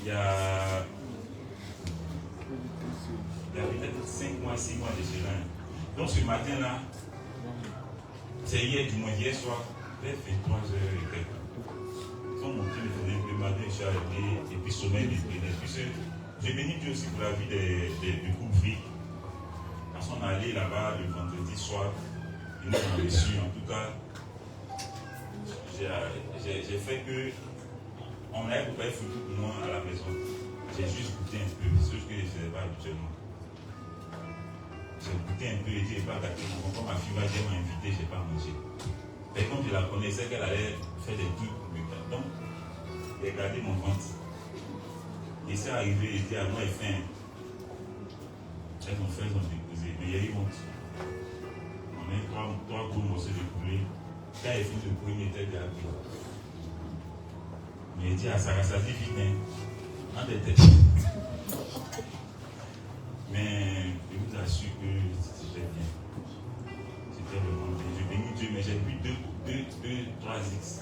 il y a peut-être 5 mois, 6 mois de cela. Donc ce matin-là, c'est hier soir, vers 23h et quelques. Quand mon Dieu me faisait un peu matin, je suis arrivé, et puis sommeil des prières. Puis j'ai béni Dieu aussi pour la vie du couple vie. Quand on est allé là-bas le vendredi soir, ils nous ont reçus. En tout cas, j'ai fait que on m'avait préparé photo pour moi à la maison. J'ai juste goûté un peu, c'est ce que je ne faisais pas habituellement. J'ai goûté un peu et je n'ai pas gâté. Quand ma fille m'a invité, je n'ai pas mangé. Et comme je la connaissais, qu'elle allait faire des trucs pour me faire. Donc, j'ai gardé mon ventre. Et c'est arrivé, il était à moi et faim. Elles ont fait, elles ont déposé. Mais il y a eu honte. On a eu trois gros morceaux de poulet. Quand elle finit le poulet, il était déjà pris. Mais il dit à Sarah, ça dit vite, hein. En tête. Mais je vous assure que c'était bien. C'était vraiment bien. Je bénis Dieu, mais j'ai bu 3 X.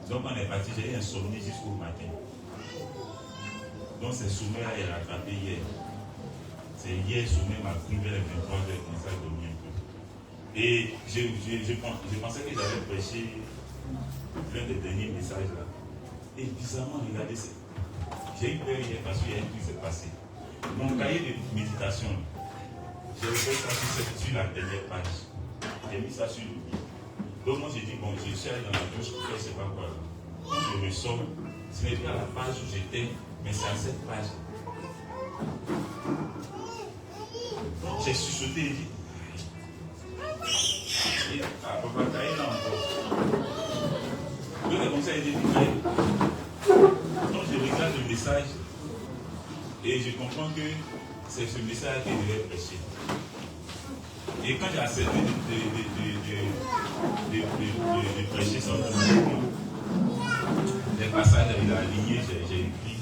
Donc on est parti, j'ai eu un sommeil jusqu'au matin. Donc ce sommeil-là, il a rattrapé hier. C'est hier, ce sommeil m'a pris vers les 23h, j'ai commencé à dormir un peu. Et je pensais que j'avais prêché l'un des derniers messages là. Et bizarrement, regardez, j'ai eu peur hier parce qu'il y a un truc qui s'est passé. Mon cahier de méditation, j'ai fait ça sur la dernière page. J'ai mis ça sur le lit. Donc moi j'ai dit, bon, je suis allé dans la douche pour faire je ne sais pas quoi. Quand je ressors, ce n'est plus à la page où j'étais, mais c'est à cette page. J'ai chuchoté et dit, papa, cahier là encore. Donc c'est comme ça, il dit, donc je regarde le message et je comprends que c'est ce message que je devais prêcher. Et quand j'ai accepté de prêcher ça, les passages, il a aligné, j'ai écrit.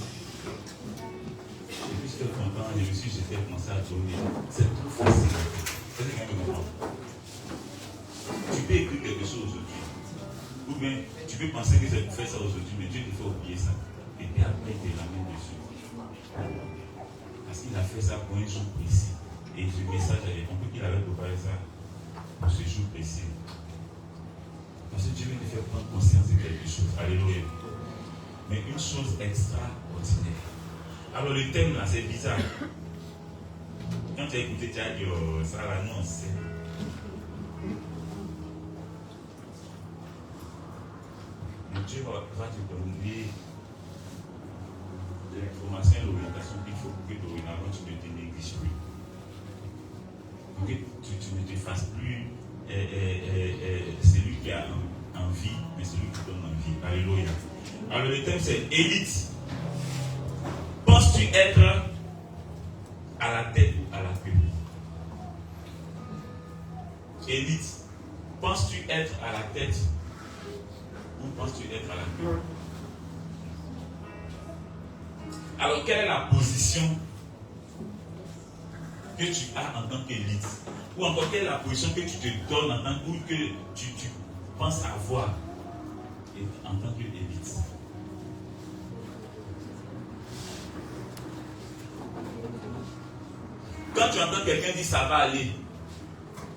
Et puis j'étais content, et aussi j'étais commencé à tourner. C'est trop facile. C'est quelqu'un qui me comprend. Tu peux écrire quelque chose aujourd'hui. Ou bien tu peux penser que c'est pour faire ça aujourd'hui, mais Dieu te fait oublier ça. Et puis après, il te ramène dessus. Parce qu'il a fait ça pour un jour précis. Et ce message, j'avais compris qu'il avait préparé ça pour ce jour précis. Parce que Dieu veut te faire prendre conscience de quelque chose. Alléluia. Mais une chose extraordinaire. Alors le thème là, c'est bizarre. Quand tu as écouté, tu as dit, oh, ça là, non, c'est. Mais Dieu va te donner de l'information et l'orientation qu'il faut pour que dorénavant tu ne te négliges plus. Pour que tu ne te fasses plus celui qui a envie, mais celui qui donne envie. Alléluia. Alors le thème c'est élite. Penses-tu être à la tête ou à la queue? Élite. Penses-tu être à la tête ou penses-tu être à la queue? Alors, quelle est la position que tu as en tant qu'élite? Ou encore, quelle est la position que tu te donnes en tant que tu penses avoir en tant qu'élite? Quand tu entends quelqu'un dire ça va aller,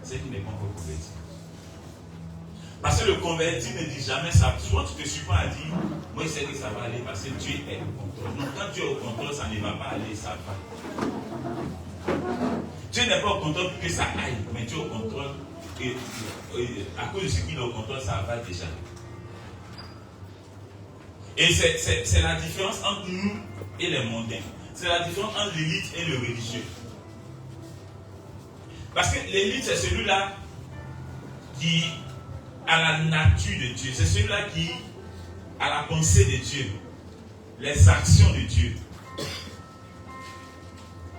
c'est qu'il n'est pas encore converti. Parce que le converti ne dit jamais ça. Souvent tu te surprends à dire, moi je sais que ça va aller parce que Dieu est au contrôle. Non, quand Dieu est au contrôle, ça ne va pas aller, ça va. Dieu n'est pas au contrôle pour que ça aille, mais Dieu est au contrôle. Et à cause de ce qu'il est au contrôle, ça va déjà. Et c'est la différence entre nous et les mondains. C'est la différence entre l'élite et le religieux. Parce que l'élite, c'est celui-là qui a la nature de Dieu. C'est celui-là qui a la pensée de Dieu. Les actions de Dieu.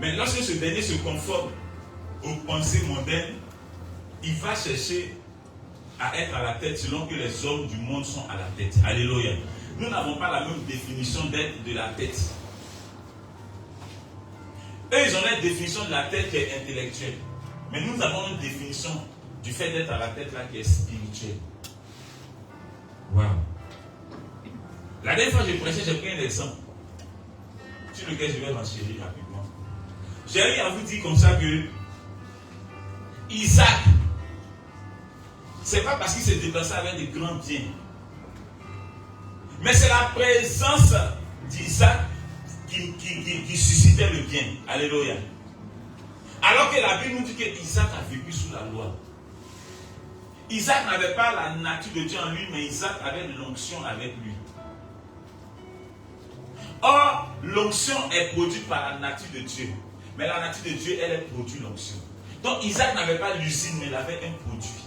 Mais lorsque ce dernier se conforme aux pensées mondaines, il va chercher à être à la tête selon que les hommes du monde sont à la tête. Alléluia. Nous n'avons pas la même définition d'être de la tête. Eux, ils ont la définition de la tête qui est intellectuelle. Mais nous avons une définition du fait d'être à la tête là qui est spirituelle. Waouh. La dernière fois que j'ai prêché, j'ai pris un exemple. sur lequel je vais renchérir rapidement. J'ai eu à vous dire comme ça que Isaac, c'est pas parce qu'il s'est déplacé avec des grands biens, mais c'est la présence d'Isaac qui suscitait le bien. Alléluia. Alors que la Bible nous dit que Isaac a vécu sous la loi. Isaac n'avait pas la nature de Dieu en lui, mais Isaac avait l'onction avec lui. Or, l'onction est produite par la nature de Dieu. Mais la nature de Dieu, elle est produit l'onction. Donc Isaac n'avait pas l'usine, mais il avait un produit.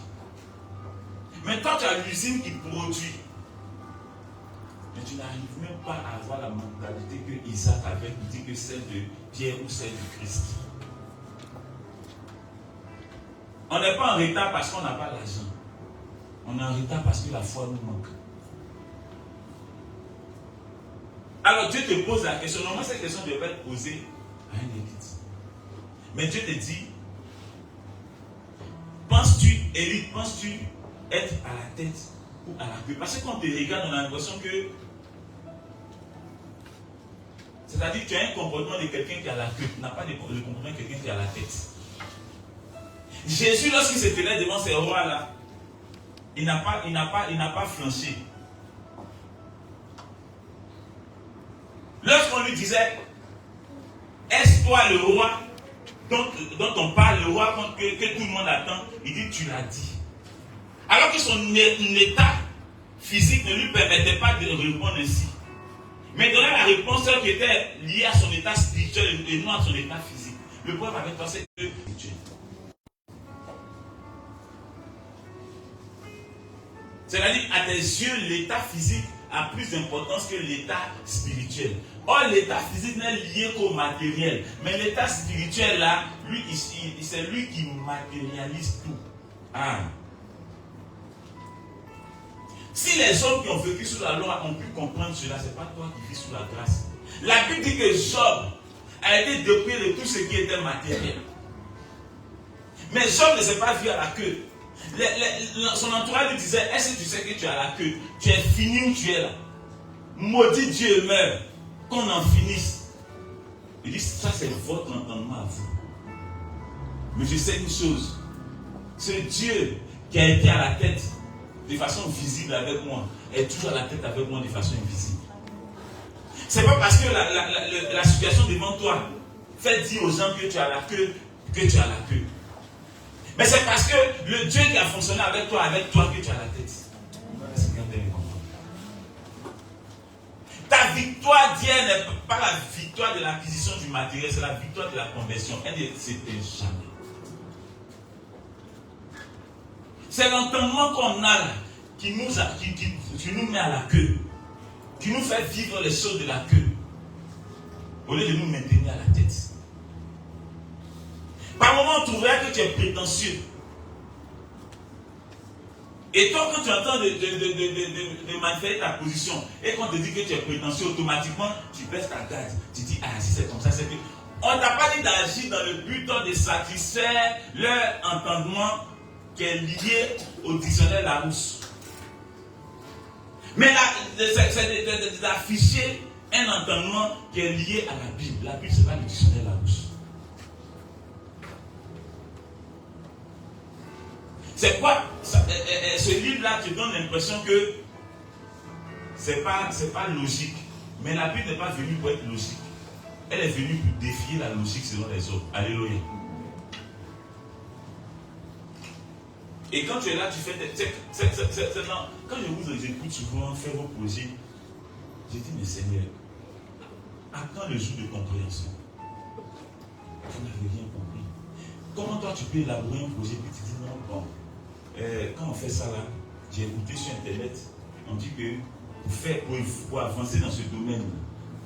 Maintenant, tu as l'usine qui produit. Mais tu n'arrives même pas à avoir la mentalité que Isaac avait, ou dit que celle de Pierre ou celle de Christ. On n'est pas en retard parce qu'on n'a pas l'argent. On est en retard parce que la foi nous manque. Alors Dieu te pose la question. Normalement, cette question devait être posée à un élite. Mais Dieu te dit, penses-tu, élite, penses-tu être à la tête ou à la queue? Parce que quand on te regarde, on a l'impression que, c'est-à-dire que tu as un comportement de quelqu'un qui est à la queue. Tu n'as pas le comportement de quelqu'un qui est à la tête. Jésus, lorsqu'il se tenait devant ces rois-là, il n'a pas flanché. Lorsqu'on lui disait, est-ce toi le roi dont on parle, le roi que tout le monde attend, il dit, tu l'as dit. Alors que son état physique ne lui permettait pas de répondre ainsi. Mais il donnait la réponse qui était liée à son état spirituel et non à son état physique. Le problème avec toi, c'est que Dieu. C'est-à-dire, à tes yeux, l'état physique a plus d'importance que l'état spirituel. Or, l'état physique n'est lié qu'au matériel. Mais l'état spirituel, là, lui, c'est lui qui matérialise tout. Ah. Si les hommes qui ont vécu sous la loi ont pu comprendre cela, ce n'est pas toi qui vis sous la grâce. La Bible dit que Job a été dépouillé de tout ce qui était matériel. Mais Job ne s'est pas vu à la queue. Son entourage lui disait, est-ce que tu sais que tu as la queue? Tu es fini où tu es là. Maudit Dieu meurt. Qu'on en finisse. Il dit, ça c'est votre entendement à vous. Mais je sais une chose. Ce Dieu qui a été à la tête de façon visible avec moi est toujours à la tête avec moi de façon invisible. C'est pas parce que la situation devant toi fait dire aux gens que tu as la queue, que tu as la queue. Mais c'est parce que le Dieu qui a fonctionné avec toi que tu as la tête. Ta victoire d'hier n'est pas la victoire de l'acquisition du matériel, c'est la victoire de la conversion. Elle ne s'éteint jamais. C'est l'entendement qu'on a là, qui nous met à la queue, qui nous fait vivre les choses de la queue, au lieu de nous maintenir à la tête. Par moment, on trouverait que tu es prétentieux. Et toi, quand tu entends de manifester ta position, et qu'on te dit que tu es prétentieux, automatiquement, tu baisses ta garde. Tu dis, ah, si c'est comme ça, c'est que... On ne t'a pas dit d'agir dans le but de satisfaire leur entendement qui est lié au dictionnaire Larousse. Mais c'est d'afficher un entendement qui est lié à la Bible. La Bible, ce n'est pas le dictionnaire Larousse. C'est quoi ce livre-là te donne l'impression que c'est pas logique. Mais la Bible n'est pas venue pour être logique. Elle est venue pour défier la logique selon les autres. Alléluia. Et quand tu es là, tu fais quand je vous écoute souvent faire vos projets, je dis, mais Seigneur, à quand le jour de compréhension? Vous n'avez rien compris. Comment toi tu peux élaborer un projet et tu dis non, bon. Quand on fait ça là, j'ai écouté sur internet, on dit que pour avancer dans ce domaine,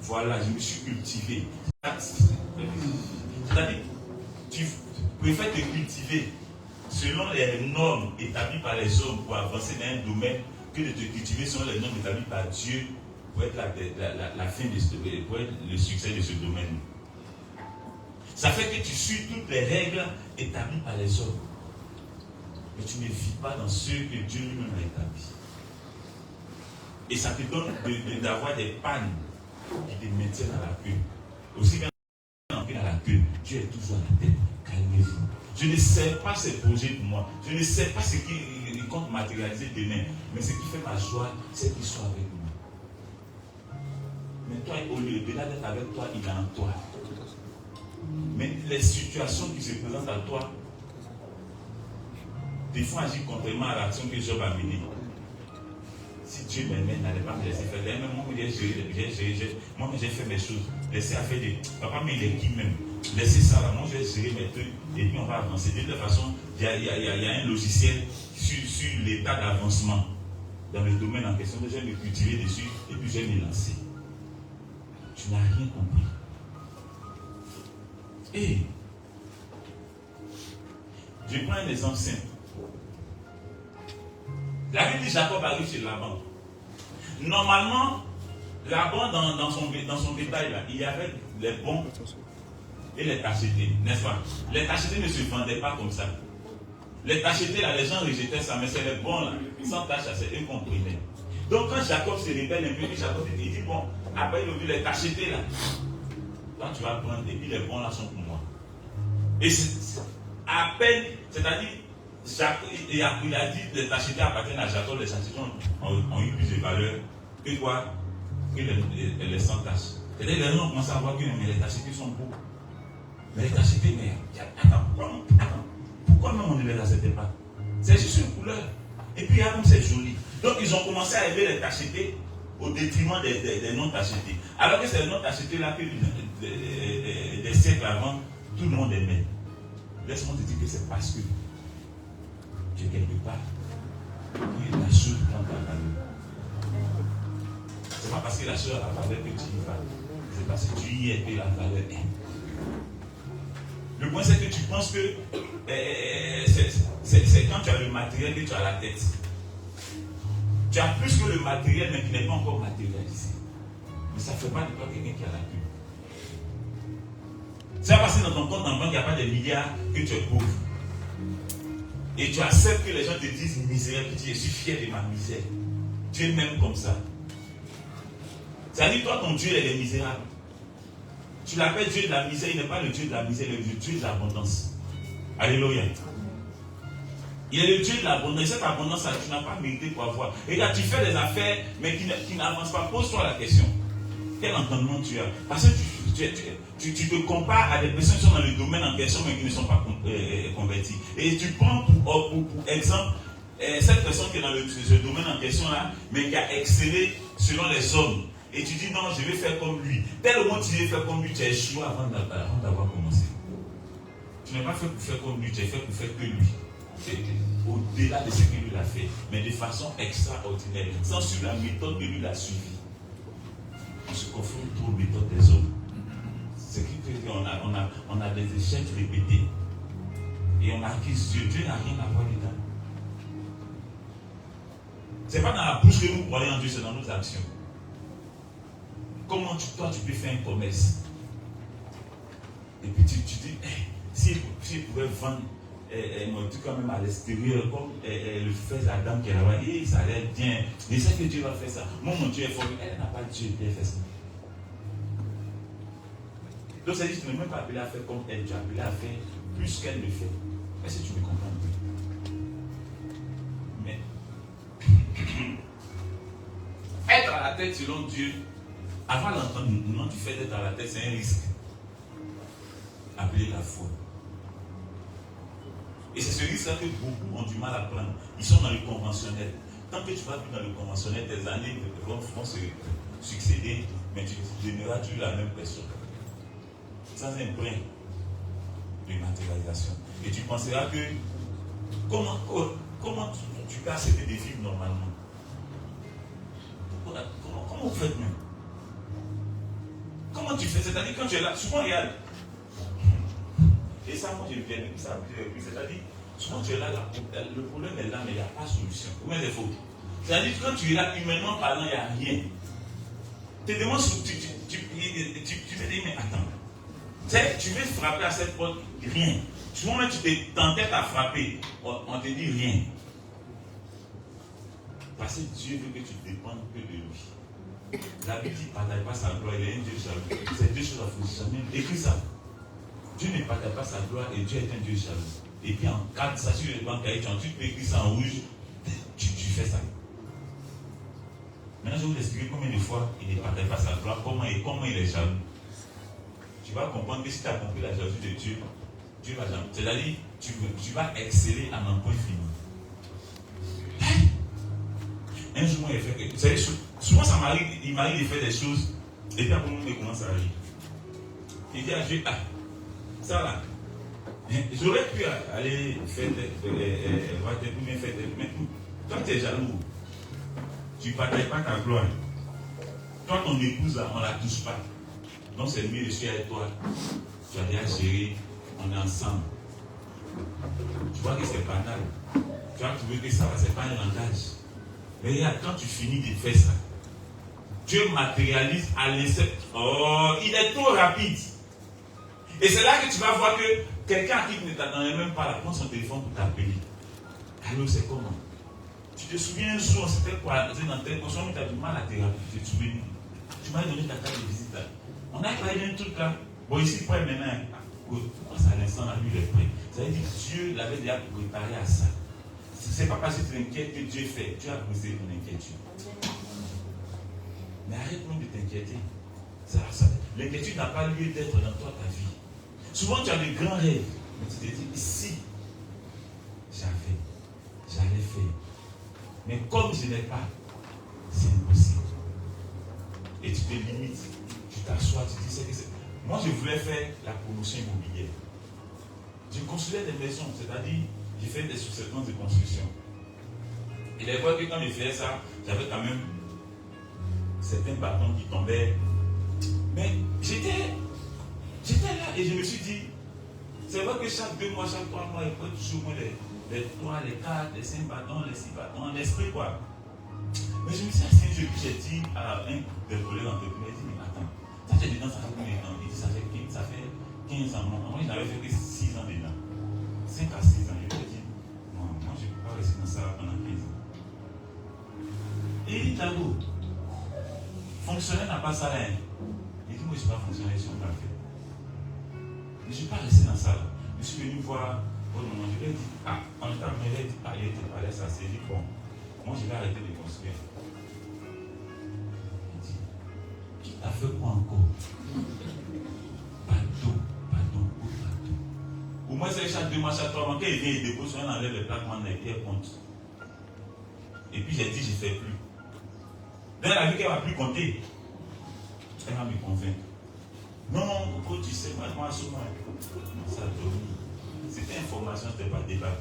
voilà, je me suis cultivé. C'est-à-dire, tu préfères te cultiver selon les normes établies par les hommes pour avancer dans un domaine que de te cultiver selon les normes établies par Dieu pour être la fin pour être le succès de ce domaine. Ça fait que tu suis toutes les règles établies par les hommes. Mais tu ne vis pas dans ce que Dieu lui-même a établi. Et ça te donne d'avoir des pannes qui te maintiennent à la queue. Aussi bien on est à la queue, Dieu est toujours à la tête. Calmez-vous. Je ne sais pas ses projets pour moi. Je ne sais pas ce qu'il compte matérialiser demain. Mais ce qui fait ma joie, c'est qu'il soit avec moi. Mais toi, au lieu d'être avec toi, il est en toi. Mais les situations qui se présentent à toi, des fois agir contrairement à l'action que Job a menée. Si Dieu m'aimait, n'allait pas me laisser faire. Moi, j'ai fait mes choses. Laissez à faire des. Papa, mais il est qui même? Laissez ça là. Moi, je vais gérer mes trucs et puis on va avancer. De toute façon, il y a un logiciel sur l'état d'avancement dans le domaine en question. Je vais me cultiver dessus et puis je vais me lancer. Tu n'as rien compris. Et je prends un exemple simple. La Bible dit Jacob arrive chez Laban. Normalement, Laban, dans son bétail, là, il y avait les bons et les tachetés, n'est-ce pas? Les tachetés ne se vendaient pas comme ça. Les tachetés, là, les gens rejetaient ça, mais c'est les bons, là, sans tâche, c'est eux qu'on prenait. Donc, quand Jacob se rébelle un peu, Jacob il dit bon, après il a vu les tachetés, là, toi tu vas prendre, et puis les bons, là, sont pour moi. Et à peine, c'est-à-dire, il a dit que les tachetés appartiennent à Jacob, les tachetés ont eu plus de valeur que quoi? Que les sans tâches. C'est-à-dire que les gens commencent à voir que mais les tachetés sont beaux. Mais les tachetés, mais attends, pourquoi même on ne les acceptait pas? C'est juste une couleur. Et puis, même c'est joli. Donc, ils ont commencé à aimer les tachetés au détriment des non tachetés. Alors que c'est les non tachetés là que des siècles avant, tout le monde aimait. Laisse-moi te dire que c'est parce que tu es quelque part que la chose prend ta valeur. C'est pas parce que la chose a la valeur que tu y vas. C'est parce que tu y es que la valeur est. Le point c'est que tu penses que c'est quand tu as le matériel que tu as la tête. Tu as plus que le matériel mais qui n'est pas encore matérialisé. Mais ça ne fait pas de toi quelqu'un qui a la queue. Ça va passer dans ton compte en banque, il n'y a pas de milliards que tu es pauvre. Et tu acceptes que les gens te disent misère, que je suis fier de ma misère. Tu es même comme ça. Ça dit, toi, ton Dieu, il est misérable. Tu l'appelles Dieu de la misère, il n'est pas le Dieu de la misère, il est le Dieu de l'abondance. Alléluia. Il est le Dieu de l'abondance. Cette abondance, tu n'as pas mérité pour avoir. Et là, tu fais des affaires, mais qui n'avancent pas. Pose-toi la question. Quel entendement tu as? Parce que tu te compares à des personnes qui sont dans le domaine en question, mais qui ne sont pas converties. Et tu prends pour exemple cette personne qui est dans ce domaine en question là, mais qui a excellé selon les hommes. Et tu dis non, je vais faire comme lui. Tellement tu veux faire comme lui, tu as échoué avant d'avoir commencé. Tu n'es pas fait pour faire comme lui, tu es fait pour faire que lui. Au-delà de ce que lui a fait, mais de façon extraordinaire, sans suivre la méthode que lui a suivie. On se confronte trop aux méthodes des hommes. Ce qui fait qu'on a des échecs répétés. Et on accuse Dieu. Dieu n'a rien à voir dedans. Ce n'est pas dans la bouche que nous croyons en Dieu, c'est dans nos actions. Comment toi tu peux faire un commerce? Et puis tu dis, si je pouvais vendre mon truc quand même à l'extérieur, comme le fait la dame qui est là-bas, ça a l'air bien. Je sais que Dieu va faire ça. Moi, mon Dieu est fort. Elle n'a pas Dieu qui a fait ça. Donc, ça dit, tu ne m'as même pas appelé à faire comme elle, tu as appelé à faire plus qu'elle le fait. Est-ce que tu me comprends? Mais être à la tête selon Dieu, avant d'entendre non, tu fais d'être à la tête, c'est un risque. Appelez la foi. Et c'est ce risque-là que beaucoup ont du mal à prendre. Ils sont dans le conventionnel. Tant que tu vas plus dans le conventionnel, tes années vont se succéder, mais tu demeureras toujours la même personne. Sans un brin de matérialisation. Et tu penseras que comment tu peux accepter de vivre normalement? Comment vous faites même? Comment tu fais? C'est-à-dire quand tu es là, souvent regarde. Et ça, moi je viens de ça. C'est-à-dire, souvent tu es là, le problème est là, mais il n'y a pas de solution. Combien de fois? C'est-à-dire quand tu es là, humainement parlant, il n'y a rien. Tu te demandes, tu te dis, mais attends. Tu veux frapper à cette porte, rien. Souvent même tu t'entêtes à frapper, on te dit rien. Parce que Dieu veut que tu dépendes que de lui. La Bible dit ne partage pas sa gloire, il est un Dieu jaloux. C'est deux choses à faire. Jamais. Écris ça. Dieu ne partage pas sa gloire et Dieu est un Dieu jaloux. Et puis en cas de ça sur le banc cahier, tu peux écrire ça en rouge, tu fais ça. Maintenant, je vais vous expliquer combien de fois il ne partage pas sa gloire, comment il est jaloux. Tu vas comprendre que si tu as compris la jalousie de Dieu, Dieu va jamais. C'est-à-dire, tu vas exceller à un point fini. Un jour, il fait que. Vous savez, souvent, il m'arrive de faire des choses, et puis après, il commence à rire. Il dit à Dieu, ah, ça là, j'aurais pu aller faire mais toi, tu es jaloux. Tu ne partages pas ta gloire. Toi, ton épouse, là, on ne la touche pas. Donc, c'est mieux, je suis avec toi. Tu as déjà géré, on est ensemble. Tu vois que c'est banal. Tu vas trouver que ça va, c'est pas un langage. Mais regarde, quand tu finis de faire ça, Dieu matérialise à l'essai. Oh, il est trop rapide. Et c'est là que tu vas voir que quelqu'un qui ne t'attendait même pas, prend son téléphone pour t'appeler. Alors, c'est comment? Tu te souviens un jour, c'était quoi? Dans tes consciences, tu as du mal à te souvenir. Tu m'as donné ta carte de visite là. On a parlé d'un truc là. Bon, ici, prêt maintenant. À l'instant, là, lui, il est prêt. Ça veut dire que Dieu l'avait déjà préparé à ça. Ce n'est pas parce que tu t'inquiètes que Dieu fait. Dieu a brisé ton inquiétude. Mais arrête même de t'inquiéter. L'inquiétude n'a pas lieu d'être dans toi, ta vie. Souvent, tu as de grands rêves. Mais tu te dis, si j'allais faire. Mais comme je n'ai pas, c'est impossible. Et tu te limites. Tu t'assois, tu dis, c'est. Moi, je voulais faire la promotion immobilière. Je construisais des maisons, c'est-à-dire, j'ai fait des sous-traitances de construction. Et des fois que quand je faisais ça, j'avais quand même certains bâtons qui tombaient. Mais j'étais là et je me suis dit, c'est vrai que chaque 2 mois, chaque 3 mois, il faut toujours moins les 3, les 4, les 5 bâtons, les 6 bâtons, en esprit quoi. Mais je me suis assis, j'ai dit à un des collègues entrepreneurs, il dit, mais attends, ça fait dedans, ça fait combien de temps? Il dit, ça fait 15 ans. Moi, je n'avais fait que 6 ans dedans. 5 à 6 ans. Je lui ai dit, non, moi, je ne peux pas rester dans ça pendant 15 ans. Et il dit, Tago, fonctionnaire n'a pas ça là. Il dit, moi, je ne suis pas fonctionnaire, si on l'a fait. Mais je ne suis pas resté dans ça là. Je suis venu voir au moment, je lui ai dit, en même temps, il a dit, il était pas là, ça s'est dit, bon, moi, je vais arrêter de construire. Il dit, qui t'a fait quoi encore? Bateau. Au moins, c'est chaque 2 mois, chaque 3 mois, quand il vient, il dépose, on enlève les plaques, on est compte. Et puis j'ai dit, je ne fais plus. Dans la vie qu'elle ne va plus compter, elle va me convaincre. Non, tu sais, moi, souvent, ça domine. C'était information, ce n'était pas débat.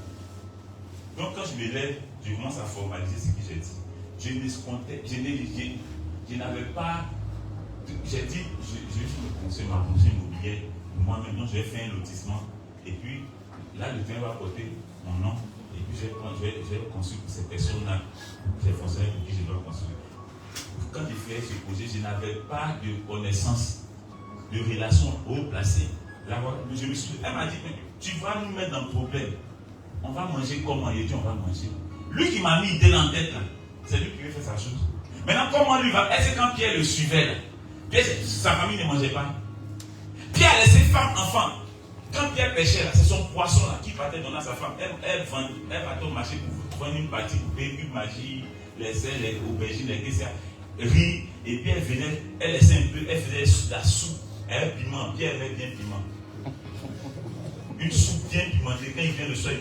Donc quand je me lève, je commence à formaliser ce que j'ai dit. Je n'escomptais, je n'avais pas. J'ai dit, je vais faire ma fonction immobilière. Moi-même, je vais faire un lotissement. Et puis, là, le train va porter mon nom. Et puis, je vais construire pour ces personnes-là. J'ai fonctionné pour qui je dois construire. Quand j'ai fait ce projet, je n'avais pas de connaissance, de relation haut placée. Elle m'a dit, mais tu vas nous mettre dans le problème. On va manger comment? Il dit, on va manger. Lui qui m'a mis l'idée en tête, là, c'est lui qui veut faire sa chose. Maintenant, comment lui va? Est-ce que quand Pierre le suivait, là, Pierre, sa famille ne mangeait pas. Pierre a laissé femme, enfant. Quand Pierre pêchait, là, c'est son poisson là, qui partait donner à sa femme. Elle va au marché pour prendre une partie pour payer une magie, les ailes, les aubergines, les questions, riz. Et puis elle venait, elle laissait un peu, elle faisait la soupe. Elle piment, Pierre avait bien piment. Une soupe bien pimentée. Quand il vient le soir,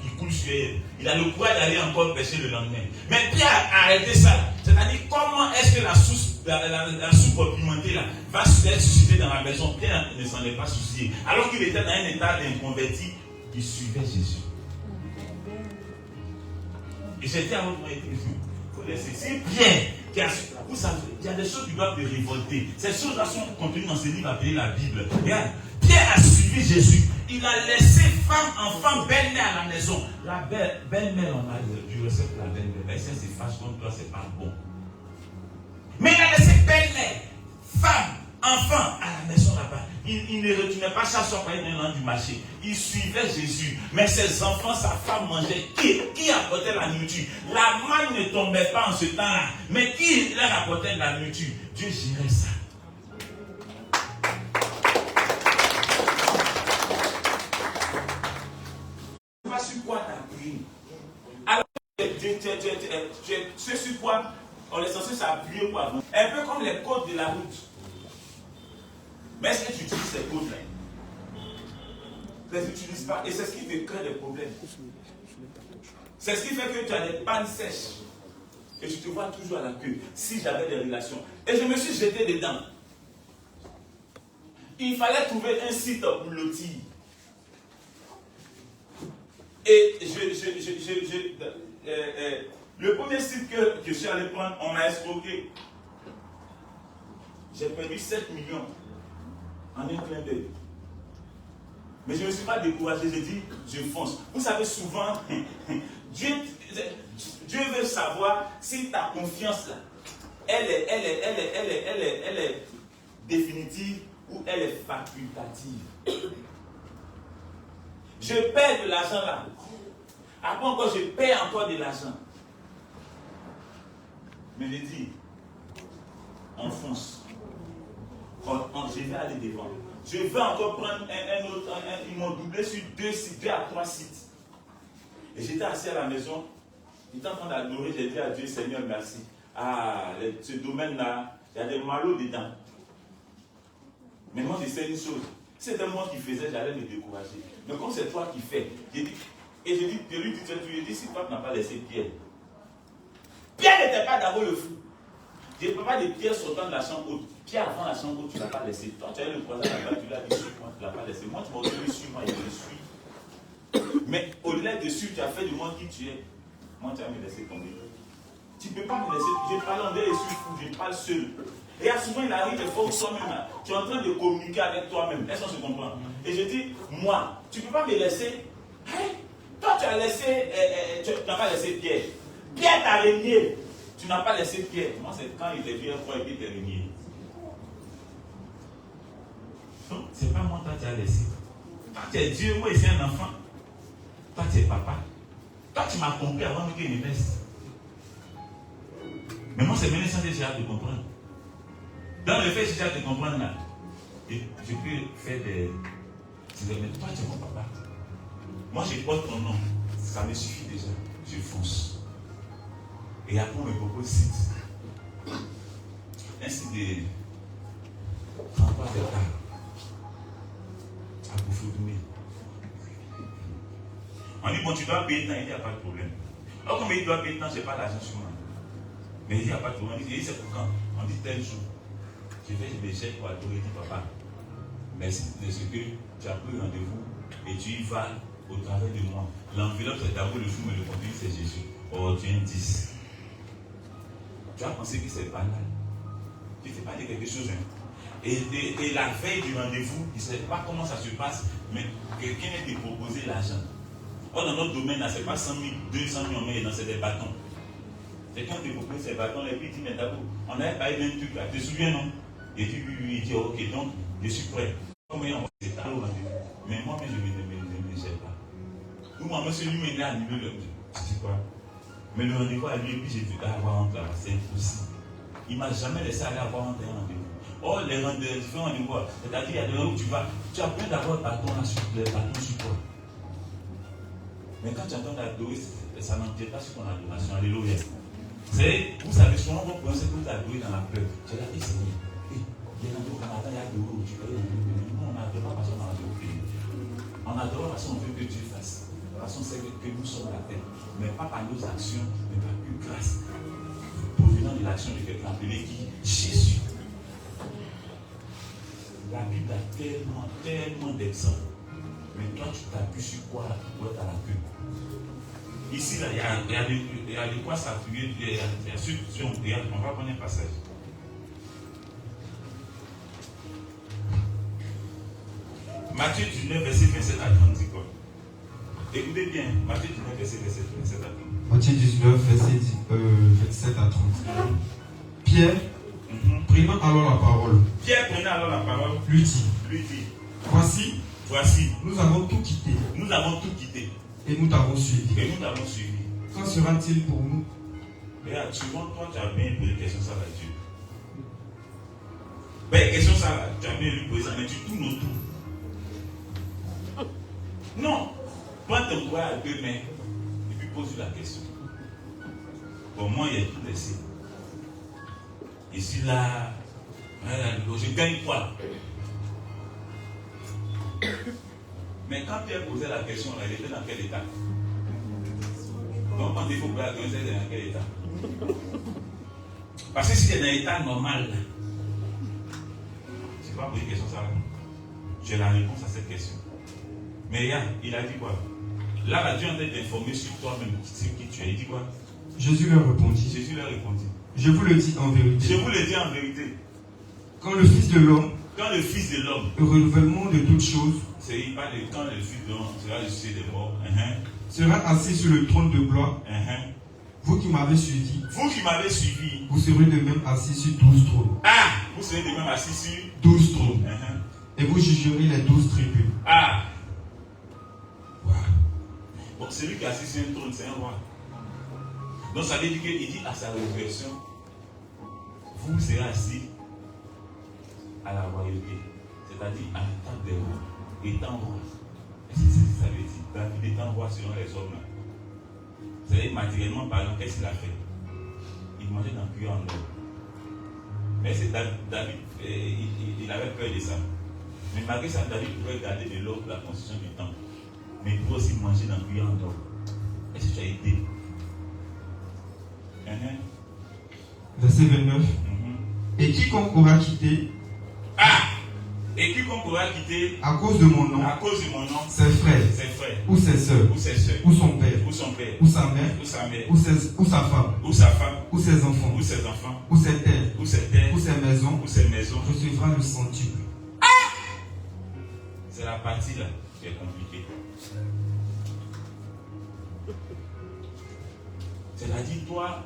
il coule sur elle. Il a le courage d'aller encore pêcher le lendemain. Mais Pierre a arrêté ça. C'est-à-dire, comment est-ce que la soupe pimentée là, va être suscitée dans la maison? Pierre ne s'en est pas soucié. Alors qu'il était dans un état d'inconverti, il suivait Jésus. Et j'étais à votre c'est Pierre qui a su. Vous savez, il y a des choses qui doivent te révolter. Ces choses-là sont contenues dans ce livre appelé la Bible. Regarde, Pierre a suivi Jésus. Il a laissé femme, enfant, belle-mère à la maison. La belle-mère, on a du respect pour la belle-mère. Mais ça, c'est fâche contre toi, c'est pas bon. Mais il a laissé belle-mère, femme, enfant à la maison là-bas. il ne retournait pas chaque soir par dans du marché. Il suivait Jésus. Mais ses enfants, sa femme mangeait. Qui apportait la nourriture? La manne ne tombait pas en ce temps-là. Mais qui leur apportait de la nourriture? Dieu gérait ça. Tu vas sur quoi t'appuyer? Alors, ce sur quoi on est censé s'appuyer pour avancer. Un peu comme les codes de la route. Mais est-ce que tu utilises ces codes-là? Tu ne les utilises pas. Et c'est ce qui te crée des problèmes. C'est ce qui fait que tu as des pannes sèches. Et tu te vois toujours à la queue. Si j'avais des relations. Et je me suis jeté dedans. Il fallait trouver un site pour lotir. Et le premier site que je suis allé prendre, on m'a escroqué. J'ai perdu 7 millions en un clin d'œil. Mais je ne me suis pas découragé, j'ai dit, je fonce. Vous savez, souvent, Dieu veut savoir si ta confiance là, elle est définitive ou elle est facultative. Je perds de l'argent là. Après encore, je perds encore de l'argent. Mais je dis, on fonce. Je vais aller devant. Je vais encore prendre un autre. Ils m'ont doublé sur 2 à 3 sites. Et j'étais assis à la maison. J'étais en train d'adorer. J'ai dit à Dieu, Seigneur, merci. Ah, ce domaine-là, il y a des malots dedans. Mais moi, je sais une chose. Si c'était moi qui faisais, j'allais me décourager. Mais comme c'est toi qui fais, j'ai dit, et je lui dis, si toi tu n'as pas laissé Pierre. Pierre n'était pas d'abord le fou. Je ne peux pas de Pierre sortant de la chambre haute. Pierre avant la chambre haute, tu ne l'as pas laissé. Toi, tu as eu le croisé là-bas, tu l'as dit, suis-moi, tu ne l'as pas laissé. Moi, tu m'as retenu sur moi et je le suis. Mais au-delà de dessus, tu as fait du monde qui tu es. Moi, tu vas me laisser tomber. Tu ne peux pas me laisser. Je parle anglais et je suis fou, je parle seul. Et souvent, il arrive des fois où toi-même, tu es en train de communiquer avec toi-même. Est-ce qu'on se comprend? Et je dis, moi, tu ne peux pas me laisser. Hey, toi, tu as laissé, tu n'as pas laissé Pierre. Pierre t'a régné. Tu n'as pas laissé Pierre. Moi, c'est quand il devient froid et qu'il t'a régné. Donc, ce n'est pas moi, toi, tu as laissé. Toi, tu es Dieu, moi, c'est un enfant. Toi, tu es papa. Toi, tu m'as compris avant que je me laisse. Mais moi, c'est maintenant que j'ai hâte de comprendre. Dans le fait que j'ai hâte de comprendre, là, je peux faire des. Mais toi, tu es mon papa. Moi, je porte ton nom. Ça me suffit déjà. Je fonce. Et après, on me propose site. Un site de 33 hectares. À Bouffoudoué. On dit, bon, tu dois payer le temps, il n'y a pas de problème. Alors, comme il doit payer le temps, je n'ai pas l'argent sur moi. Mais il n'y a pas de problème. Il dit, c'est pour quand? On dit tel jour. Je vais me chercher pour adorer ton papa. Merci de ce que tu as pris rendez-vous et tu y vas au travers de moi. L'enveloppe, c'est d'abord le fou, mais le contenu, c'est Jésus. Oh, tu es un 10. Tu as pensé que c'est banal. Tu t'es pas dit quelque chose. Hein? Et la veille du rendez-vous, il ne sait pas comment ça se passe, mais quelqu'un vient te proposer l'argent. Or, dans notre domaine, ce n'est pas 100 000, 200 000, mais c'est des bâtons. Quelqu'un te propose ces bâtons et puis il dit, mais d'abord, on avait parlé d'un truc là, tu te souviens, non? Et puis il dit, ok, donc je suis prêt. Mais moi, je ne me gère pas. Ou moi, monsieur lui, il m'a annulé le. Tu sais quoi? Mais le rendez-vous à lui, et puis j'ai dû avoir honte là, c'est impossible. Il ne m'a jamais laissé aller avoir honte un rendez-vous. Oh, les différents rendez-vous, c'est-à-dire, il y a des rendez-vous où tu vas, tu as besoin d'avoir le bâton sur toi. Mais quand tu entends l'adorer, ça n'entire pas sur ton adoration. Alléluia. Vous savez, souvent, vous pensez que vous adorez dans la peur. Tu as dit, Seigneur, il y a un endroit où il y a de l'eau, tu peux aller. Nous, on n'adore pas parce qu'on a adoré. On adore parce qu'on veut que Dieu fasse. Parce qu'on sait que nous sommes la terre. Mais pas par nos actions, mais par une grâce. Provenant de l'action de quelqu'un appelé qui? Jésus. La Bible a tellement d'exemples. Mais toi, tu t'appuies sur quoi pour être à la queue? Ici, là, il y a de quoi s'appuyer. On va prendre un passage. Matthieu 19, verset 27 à 30, dit quoi? Écoutez bien, Matthieu 19, verset 27 à 30. Matthieu 19, verset 27 à 30. Pierre, Prenant alors la parole, Pierre prenait alors la parole, lui dit, voici, nous avons tout quitté et et nous t'avons suivi. suivi. Quand sera-t-il pour nous? Regarde, souvent toi tu as bien posé une question ça là Dieu. Ben, question ça là, tu as bien lui poser ça, mais tu tournes autour. Non, prends ton bras à 2 mains et puis pose-lui la question. Bon, moi, il y a tout laissé. Ici, là, je gagne quoi? Mais quand Pierre posait la question, là, il était dans quel état? Donc, quand il faut que vous êtes dans quel état? Parce que si tu es dans l'état normal, c'est pas poser une question ça. J'ai la réponse à cette question. Mais regarde, il a dit quoi? Là, Dieu est en train d'informer sur toi-même, sur qui tu es. Il dit quoi? Jésus leur répondit. Je vous le dis en vérité. Quand le Fils de l'homme, le renouvellement de toutes choses, il parle de quand le Fils de l'homme sera ressuscité des morts, sera assis sur le trône de gloire. Vous qui m'avez suivi, vous serez de même assis sur 12 trônes. Ah, vous serez de même assis sur 12 trônes. Et vous jugerez les 12 tribus. Ah. Wow. Bon, celui qui est assis sur un trône, c'est un roi. Donc ça veut dire qu'il dit à sa résurrection, vous serez assis à la royauté. C'est-à-dire à l'état des rois, étant roi. Qu'est-ce que ça veut dire? David étant roi selon les hommes là. C'est-à-dire matériellement parlant, qu'est-ce qu'il a fait? Il mangeait dans le cuillère en or. Mais c'est David, il avait peur de ça. Mais malgré ça, David pouvait garder de l'or pour la construction du temple. Mais il pouvait aussi manger dans le cuillère en or. Est-ce que tu as été? Verset 29. Et quiconque aura quitté, à cause de mon nom, ses frères, ou ses soeurs, ou son père, ou sa mère, ou sa femme, ou ses enfants, ou ses terres, ou ses maisons, recevra le centuple. C'est la partie là qui est compliquée. C'est-à-dire, toi,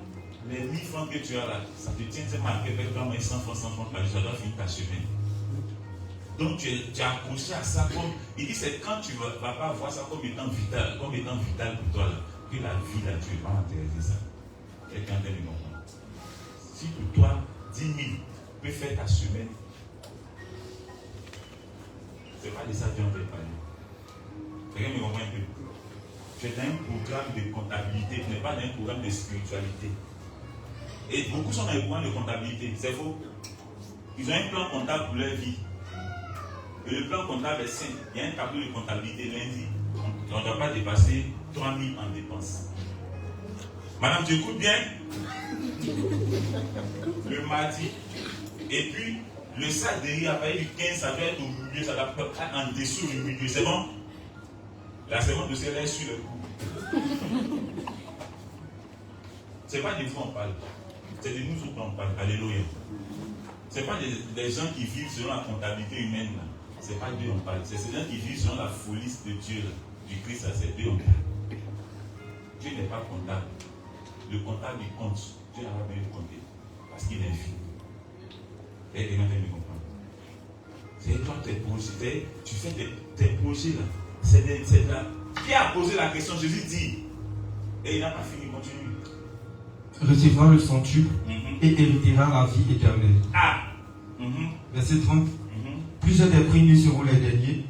les 1000 francs que tu as là, ça te tient, c'est marqué avec toi, mais 100 francs, ça doit finir ta semaine. Donc tu es accroché à ça comme. Il dit c'est quand tu ne vas pas voir ça comme étant vital pour toi là, que la vie là, tu ne vas pas intéresser ça. Quelqu'un vient de comprendre. Si pour toi, 10 000 peut faire ta semaine, c'est pas de ça que Dieu en fait parler. Quelqu'un me comprend un peu. Tu es dans un programme de comptabilité, tu n'es pas dans un programme de spiritualité. Et beaucoup sont dans un programme de comptabilité, c'est faux. Ils ont un plan comptable pour leur vie. Et le plan comptable est simple. Il y a un tableau de comptabilité lundi. On ne doit pas dépasser 3 000 en dépenses. Madame, tu écoutes bien? Le mardi. Et puis, le sac de riz a payé du 15, ça doit être au milieu, ça doit être en dessous du milieu. C'est bon? La seconde de celle-là est sur le coup. Ce n'est pas de vous on parle. C'est de nous autres on parle. Alléluia. Ce n'est pas des gens qui vivent selon la comptabilité humaine. Ce n'est pas Dieu on parle. C'est ces gens qui vivent selon la folie de Dieu. Là. Du Christ, c'est Dieu on parle. Dieu n'est pas comptable. Le comptable, il compte. Dieu n'a pas besoin de compter. Parce qu'il est infini. Et les gens viennent me comprendre. C'est toi tes projets. Tu fais tes projets là. C'est là. Qui a posé la question? Jésus dit. Et il n'a pas fini, continue. Recevra le centuple et héritera la vie éternelle. Verset 30. Plusieurs des premiers seront les derniers.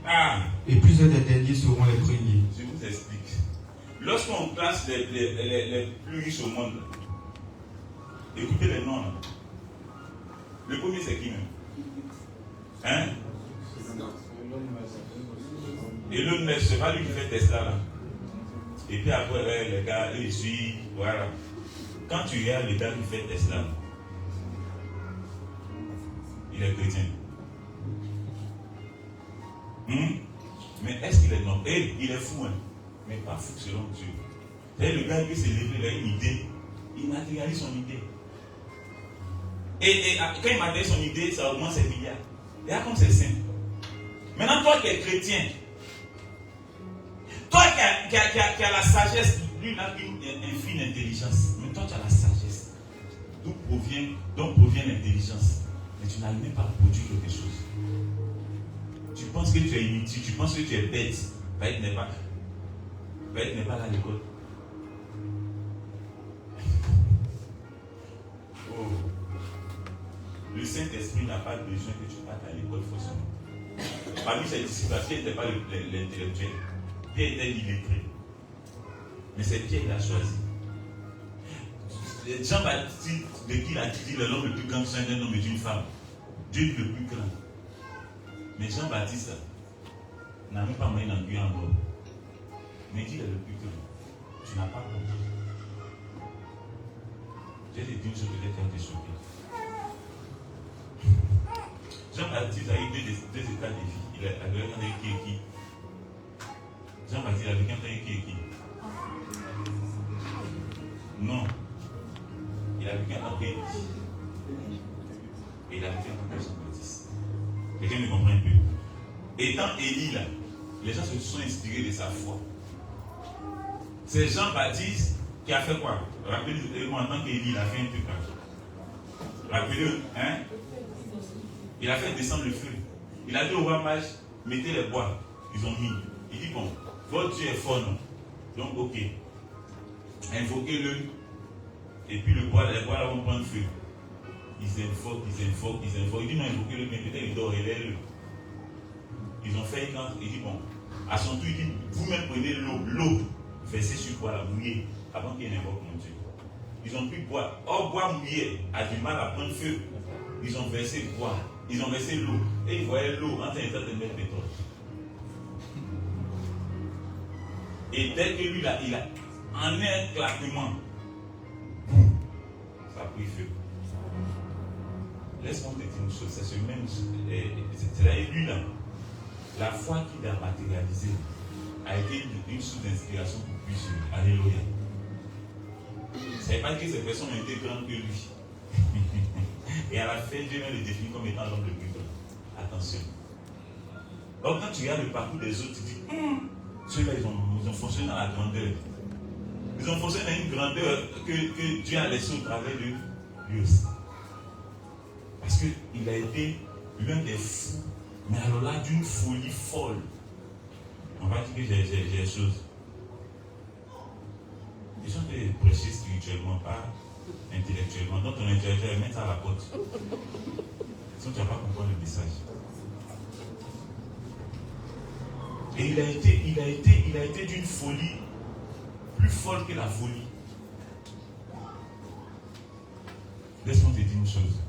Et plusieurs des derniers seront les premiers. Je vous explique. Lorsqu'on place les plus riches au monde, écoutez les noms. Là. Le premier c'est qui même? Hein? Et l'autre, c'est pas lui qui fait Tesla là. Et puis après, les gars, eux, ils suivent. Voilà. Quand tu regardes le gars qui fait Tesla, il est chrétien. Mais est-ce qu'il est non? Et il est fou, hein? Mais pas fou selon Dieu. C'est le gars qui s'est levé, il a une idée. Il matérialise son idée. Et quand il matérialise son idée, ça augmente ses milliards. Et là, comme c'est simple. Maintenant, toi qui es chrétien, toi qui as la sagesse, lui il a une infinie intelligence. Mais toi tu as la sagesse. D'où provient l'intelligence? tu n'as même pas produit quelque chose. Tu penses que tu es inutile, tu penses que tu es bête. Bête n'est pas là à l'école. Oh. Le Saint-Esprit n'a pas besoin que tu partes à l'école forcément. Parmi ses disciples, Pierre n'était pas l'intellectuel. Pierre était l'illettré. Mais c'est Pierre qui l'a choisi. Jean-Baptiste, de qui il a dit l'homme le plus grand, c'est un homme et d'une femme. Dieu le plus grand. Mais Jean-Baptiste n'a même pas moyen d'engueuler en homme. Mais qui est le plus grand? Tu n'as pas compris. Je vais te dire une chose peut-être qui a été choquée. Jean-Baptiste a eu deux états de vie. Il avait quelqu'un qui est qui? Jean-Baptiste avait quelqu'un qui est qui? Non. Il avait quelqu'un qui est qui? Et il avait quelqu'un qui est Jean-Baptiste. Quelqu'un me comprend un peu. Étant Élie là, les gens se sont inspirés de sa foi. C'est Jean-Baptiste qui a fait quoi? Rappelez-vous en tant qu'Élie, il a fait un truc là. Rappelez-vous, hein? Il a fait descendre le feu. Il a dit au roi mage, mettez les bois. Ils ont mis. Il dit bon, votre Dieu est fort, non? Donc ok. Invoquez-le. Et puis les bois là vont prendre feu. Ils invoquent. Il dit non, invoquez-le, mais peut-être il dort, réveillez-le. Ils ont fait quand il dit bon. À son tour, il dit, vous-même prenez l'eau, versez sur bois là, mouillé, avant qu'il invoque mon Dieu. Ils ont pris bois. Or, bois mouillé a du mal à prendre feu. Ils ont versé bois. Ils ont versé l'eau. Et ils voyaient l'eau en train de mettre pétrole. Et dès que lui, il a en un claquement, boum, ça a pris feu. Laisse-moi te dire une chose, c'est ce même. C'est lui là. La foi qu'il a matérialisée a été une source d'inspiration pour plusieurs. Alléluia. C'est pas que ces personnes ont été grandes que lui. Et à la fin, Dieu va le définir comme étant l'homme le plus grand. Attention. Donc quand tu regardes le parcours des autres, tu dis, ceux-là, ils ont fonctionné dans la grandeur. Ils ont fonctionné dans une grandeur que Dieu a laissée au travers de lui aussi. Parce qu'il a été l'un des fous, mais alors là, d'une folie folle. On va dire que j'ai des choses. Les gens te prêcher spirituellement, pas intellectuellement. Donc ton intellectuel, mets ça à la porte. Sinon tu ne vas pas comprendre le message. Et il a été d'une folie plus folle que la folie. Laisse-moi te dire une chose.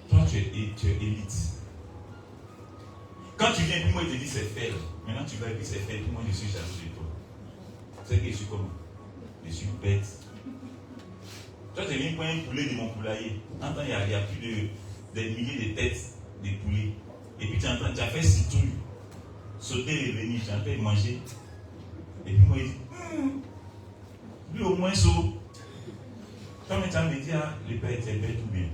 Toi, tu es élite. Quand tu viens, puis moi, il te dit c'est fait. Maintenant, tu vas et puis c'est fait. Puis moi, je suis jaloux de toi. Tu sais que je suis comment? Je suis bête. Toi, tu viens prendre un poulet de mon poulailler. Entends, il y a plus des milliers de têtes de poulets. Et puis tu entends, tu as fait citrouille, sauter et venir, tu as fait manger. Et puis moi, il dit, lui au moins saut. Toi, mais tu as me dit, ah, le père était bête ou bien.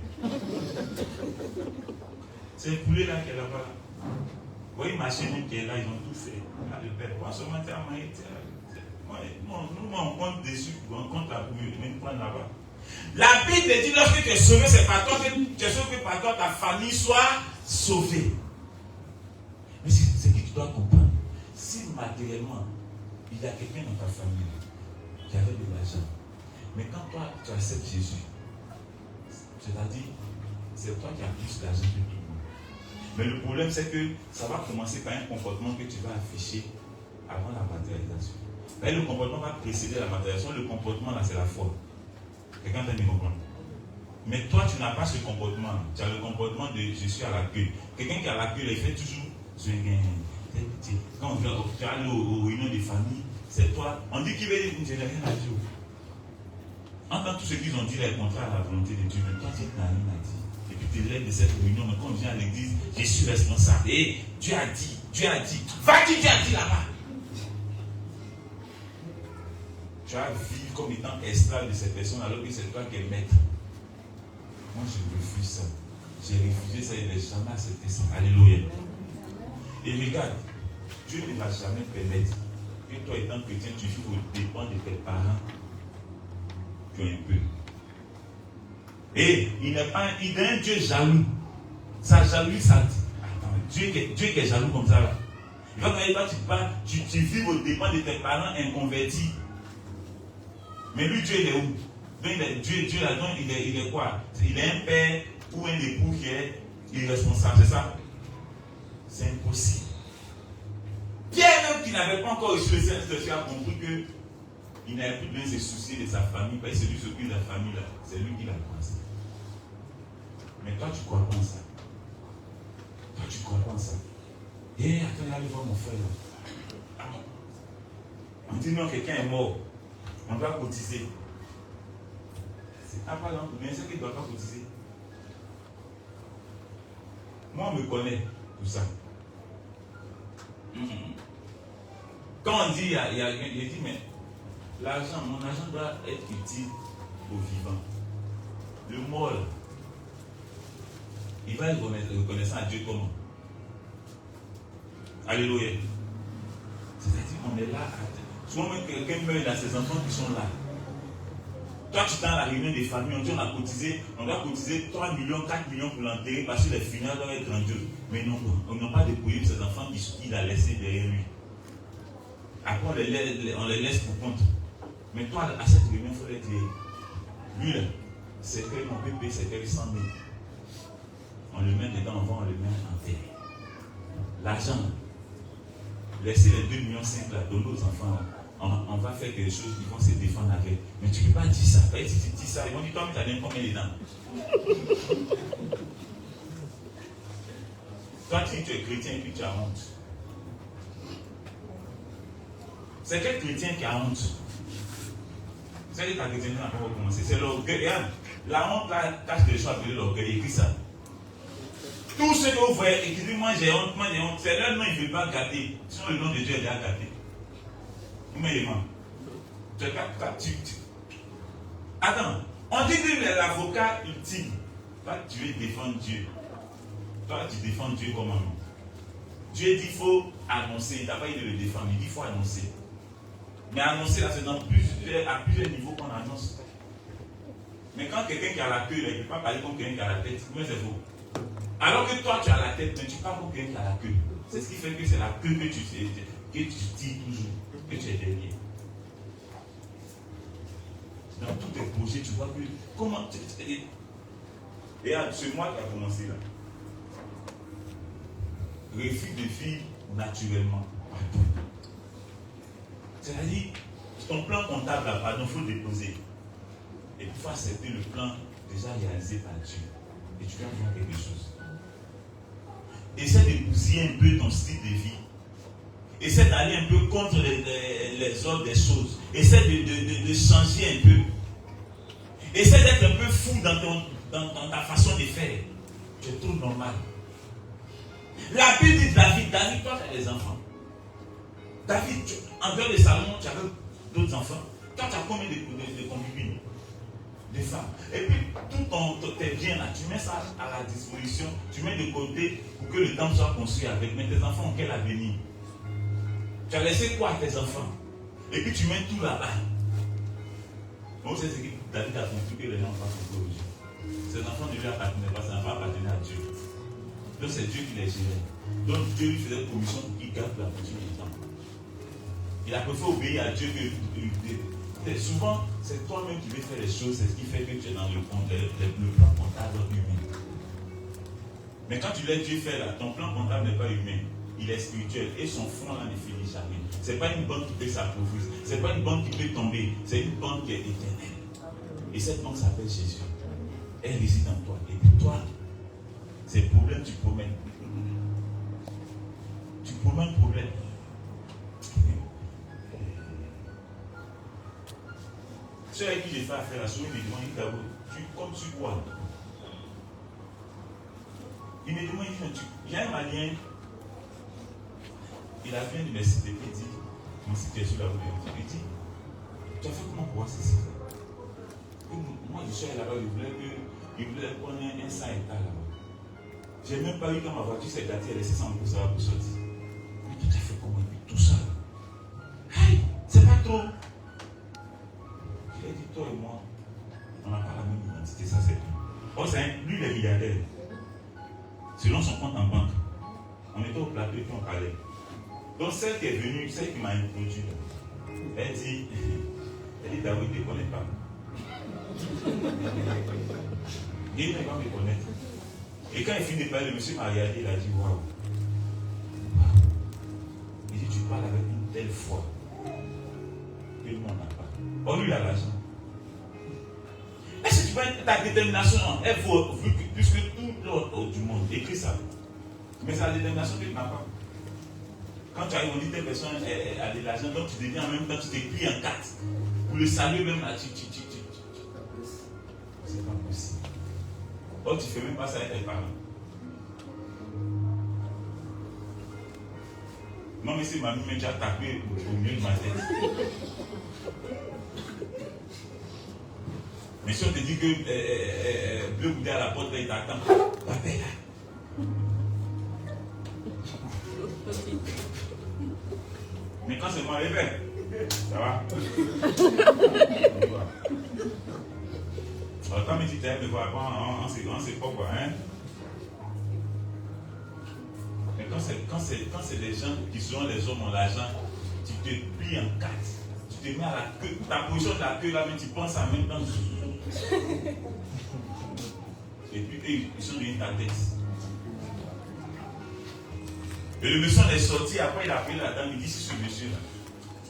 C'est le poulet là qui est là-bas. Vous voyez ma chaîne qui est là, ils ont tout fait. Ah, le père, en ce moment, tu as maillé. Nous, on compte dessus, on compte la poule, mais nous prenons là-bas. La Bible dit, lorsque tu es sauvé, c'est par toi que tu es sauvé, par toi, ta famille soit sauvée. Mais c'est ce que tu dois comprendre. Si matériellement, il y a quelqu'un dans ta famille qui avait de l'argent, mais quand toi, tu acceptes Jésus, c'est-à-dire, c'est toi qui as plus d'argent que tout le monde. Mais le problème, c'est que ça va commencer par un comportement que tu vas afficher avant la matérialisation. Mais le comportement va précéder la matérialisation. Le comportement, là, c'est la foi. Quelqu'un t'a mis comprendre. Mais toi, tu n'as pas ce comportement. Tu as le comportement de je suis à la queue. Quelqu'un qui est à la queue, il fait toujours. Quand tu vas aller aux réunions des familles, c'est toi. On dit qu'il veut dire je n'ai rien à dire. Entends tout ce qu'ils ont dit, les contrats à la volonté de Dieu, mais toi, tu n'as rien à dire. Et puis tu lèves de cette réunion, mais quand on vient à l'église, je suis responsable. Et Dieu a dit. Va dire Dieu a dit là-bas. Tu vas vivre comme étant esclave de cette personne alors que c'est toi qui es maître. Moi, je refuse ça. J'ai refusé ça, il n'a jamais accepté ça. Alléluia. Et regarde, Dieu ne va jamais permettre que toi, étant chrétien, tu vives au dépend de tes parents qui ont un peu. Et il est un Dieu jaloux. Sa jalousie, ça dit. Attends, Dieu qui est jaloux comme ça là. Il va quand tu vis aux dépens de tes parents inconvertis. Mais lui, Dieu, il est où? Donc, Dieu là-dedans, il est quoi? Il est un père ou un époux qui est irresponsable, c'est ça? C'est impossible. Pierre, même qui n'avait pas encore reçu le Saint-Esprit, a compris qu'il n'avait plus besoin de se soucier de sa famille, parce que c'est lui qui s'occupe de la famille là. C'est lui qui l'a pensé. Mais toi, tu crois pas en ça. Toi, tu crois pas en ça. Et attends, allez voir mon frère là. On dit non, quelqu'un est mort. On doit cotiser. C'est pas par exemple, mais c'est qu'il ne doit pas cotiser. Moi, on me connaît, tout ça. Quand on dit, il dit, mais l'argent, mon argent doit être utile aux vivants. Le mort, il va être reconnaissant à Dieu comment? Alléluia. C'est-à-dire qu'on est là. Souvent, même quelqu'un meurt, il a ses enfants qui sont là. Toi, tu es dans la réunion des familles, on dit on doit cotiser 3 millions, 4 millions pour l'enterrer parce que les funérailles doivent être grandioses. Mais non, on n'a pas dépouillé pour ses enfants qu'il a laissés derrière lui. Après, on les laisse pour compte. Mais toi, à cette réunion, il faut être lui, là, c'est que mon bébé, c'est que 100 000. On le met dedans, on le met en terre. L'argent, laissez les 2,5 millions là, donner aux enfants. Là. On va faire quelque chose, ils vont se défendre avec. Mais tu ne peux pas dire ça. Si tu dis ça, ils vont dire, toi, mais tu as donné combien dedans? Toi, tu es chrétien et puis tu as honte. C'est quel chrétien qui a honte? C'est que ta chrétienne n'a pas commencé. C'est l'orgueil. Regarde, la honte là, cache des choses appelées l'orgueil. Écris ça. Tous ceux que vous voyez et qui disent, moi j'ai honte, c'est leur nom, ils ne veulent pas gâter. Sinon, le nom de Dieu est déjà gâté. Mais attends, on dit que l'avocat ultime, toi tu veux défendre Dieu. Toi tu défends Dieu comment? Dieu dit qu'il faut annoncer, il n'a pas dit de le défendre, il dit qu'il faut annoncer. Mais annoncer là, c'est à plusieurs niveaux qu'on annonce. Mais quand quelqu'un qui a la queue, il ne peut pas parler comme quelqu'un qui a la tête, mais c'est faux. Alors que toi tu as la tête, mais tu parles comme quelqu'un qui a la queue. C'est ce qui fait que c'est la queue que tu tires toujours. Que tu es derrière. Dans tous tes projets, tu vois que comment et c'est moi qui a commencé là. Refus de vivre naturellement. C'est-à-dire, ton plan comptable là, pardon, il faut le déposer. Et il faut accepter le plan déjà réalisé par Dieu. Et tu vas voir quelque chose. Essaie de bousiller un peu ton style de vie. Essaie d'aller un peu contre les ordres des choses. Essaie de changer un peu. Essaie d'être un peu fou dans ta façon de faire. Tu es trop normal. La Bible dit David, toi tu as des enfants. David, en dehors de Salomon, tu avais d'autres enfants. Toi tu as combien de concubines? Des femmes. Et puis tout tes biens là, tu mets ça à la disposition, tu mets de côté pour que le temple soit construit avec. Mais tes enfants ont quel avenir? Tu as laissé quoi à tes enfants? Et puis tu mets tout là-bas. Bon, c'est ce que David a compris que les gens n'ont pas compris aujourd'hui. Ses enfants ne lui appartenaient pas, ses enfants appartenaient à Dieu. Donc c'est Dieu qui les gérait. Donc Dieu lui faisait commission pour qu'il garde la voiture du temps. Il a préféré obéir à Dieu que souvent, c'est toi-même qui veux faire les choses, c'est ce qui fait que tu es dans le plan comptable humain. Mais quand tu laisses Dieu faire là, ton plan comptable n'est pas humain. Il est spirituel et son front là ne finit jamais. Ce n'est pas une banque qui peut s'appauvrir, ce n'est pas une banque qui peut tomber, c'est une banque qui est éternelle. Et cette banque s'appelle Jésus. Elle réside en toi. Et puis toi, ces problèmes, tu promènes. Tu promènes le problème. Ceux avec qui j'ai fait affaire à souris me demandent, tu comptes sur quoi? Il me demande, il y a un malien. Il a fait l'université, il dit, moi si tu es sur la route, il dit, tu as fait comment pour voir ceci? Moi je suis allé là-bas, il voulait prendre un 100 hectares là-bas. Je n'ai même pas eu quand ma voiture s'est gâtée, elle est 600 pour ça pour sortir. Mais tu as fait comment? Tout ça. Hey, c'est pas trop. Je lui ai dit, toi et moi, on n'a pas la même identité, ça c'est tout. selon son compte en banque. On était au plateau et puis on parlait. Donc celle qui est venue, celle qui m'a introduit, elle dit David ne connaît pas. Il ne va pas me connaître. Et quand il finit de parler, le monsieur m'a regardé, il a dit waouh. Il dit tu parles avec une telle foi que le monde n'a pas. Oh, lui, il a l'argent. Est-ce que tu vois ta détermination, elle vaut plus que tout l'autre du monde? Écris ça. Mais c'est la détermination que tu n'as pas. Quand tu arrives, on dit telle personne a de l'argent, donc tu deviens en même temps, tu te plies en quatre. Pour le salut même là, c'est pas possible. Oh, tu ne fais même pas ça avec tes parents. Non, mais c'est ma mère qui a tapé au milieu de ma tête. Mais si on te dit que Bleu Goudé à la porte, là, il t'attend. Papa là. Mais quand c'est moi, les verts, ça va? Alors, quand tu t'aimes de voir, on sait pas quoi, hein? Mais quand c'est des gens qui sont les hommes ont l'argent, tu te plies en quatre. Tu te mets à la queue. Ta position de la queue là, mais tu penses en même temps. Et puis, ils sont devenus ta tête. Et le monsieur est sorti, après il a appelé la dame, il dit, c'est ce monsieur-là.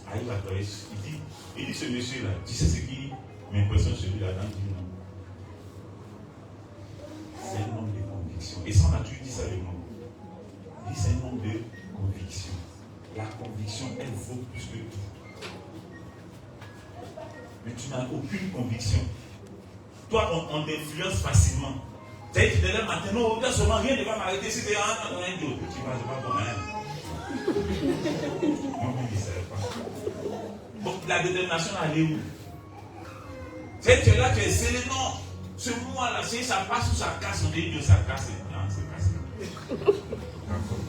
Ah, il va travailler. Il dit, ce monsieur-là, tu sais ce qui m'impressionne chez lui, la dame dit non. C'est un homme de conviction. Et ça, on a toujours dit ça le nom. Il dit, c'est un homme de conviction. La conviction, elle vaut plus que tout. Mais tu n'as aucune conviction. Toi, on t'influence facilement. Tu sais, tu te lèves matin, non, seulement rien ne va m'arrêter. Si tu es un d'autre, tu vas pas bon, hein. Moi-même, je ne savais pas. Donc, la détermination, elle est où? Tu sais, tu es là, tu es scellé, non. Ce mois-là, si ça passe ou ça casse, on dit que ça casse. Non, c'est cassé. D'accord.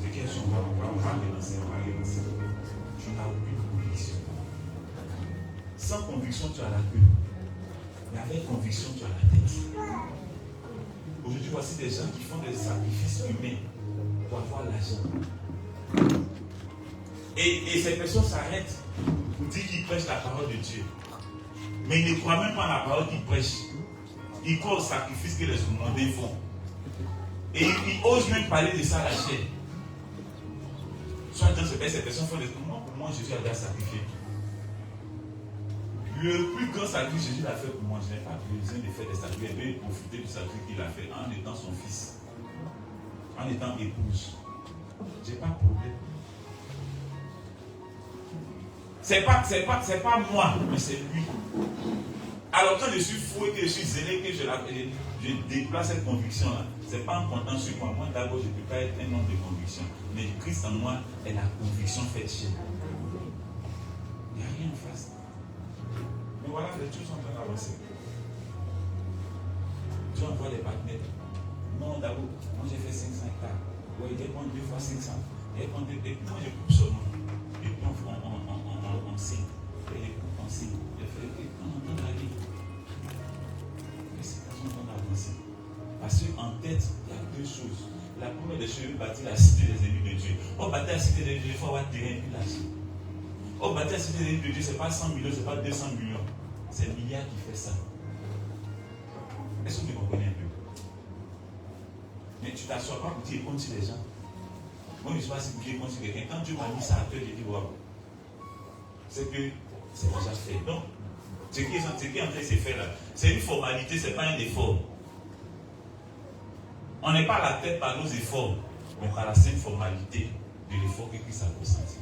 C'est quelque chose, on va relancer, Tu n'as aucune conviction. Sans conviction, tu as la queue. Mais avec conviction, tu as la tête. Aujourd'hui, voici des gens qui font des sacrifices humains pour avoir l'argent. Et ces personnes s'arrêtent pour dire qu'ils prêchent la parole de Dieu. Mais ils ne croient même pas à la parole qu'ils prêchent. Ils croient au sacrifice que les mondains font. Et ils osent même parler de ça à la chair. Soit dans ces personnes font des moments pour moi, Jésus a déjà sacrifié. Le plus grand sacrifice que Jésus a fait pour moi, je n'ai pas besoin de faire des sacrifices. Il veut profiter du sacrifice qu'il a fait en étant son fils, en étant épouse. Je n'ai pas de problème. C'est pas moi, mais c'est lui. Alors quand je suis fou et que je suis zélé, que je déplace cette conviction-là, ce n'est pas en comptant sur moi. Moi d'abord, je ne peux pas être un homme de conviction. Mais Christ en moi est la conviction faite chez moi. Il n'y a rien en face. Mais voilà, les choses sont en train d'avancer. Dieu envoie des partenaires. Non, d'abord, moi j'ai fait 500 hectares. Oui, il prend 2 fois 500. Il prend 2 hectares. Moi je coupe seulement. Et puis on signe. Et les coupes on signe. Je fais, on entend la vie. Mais c'est pas qu'on entend avancer. Parce qu'en tête, il y a 2 choses. La première des choses, bâtir la cité des élus de Dieu. On bâtit la cité des élus de Dieu, il faut avoir terrain et l'argent. On bâtit la cité des élus de Dieu, ce n'est pas 100 millions, ce n'est pas 200 millions. C'est le milliard qui fait ça. Est-ce que tu comprenez un peu? Mais tu ne t'assois pas pour dire compte sur les gens. Moi, je ne suis pas si pour dire compte sur quelqu'un. Quand Dieu m'a mis ça à cœur, j'ai dit waouh. C'est que c'est déjà fait. Donc, ce qui est en train de se faire là, c'est une formalité, ce n'est pas un effort. On n'est pas à la tête par nos efforts, mais par la simple formalité de l'effort que Christ a ressenti.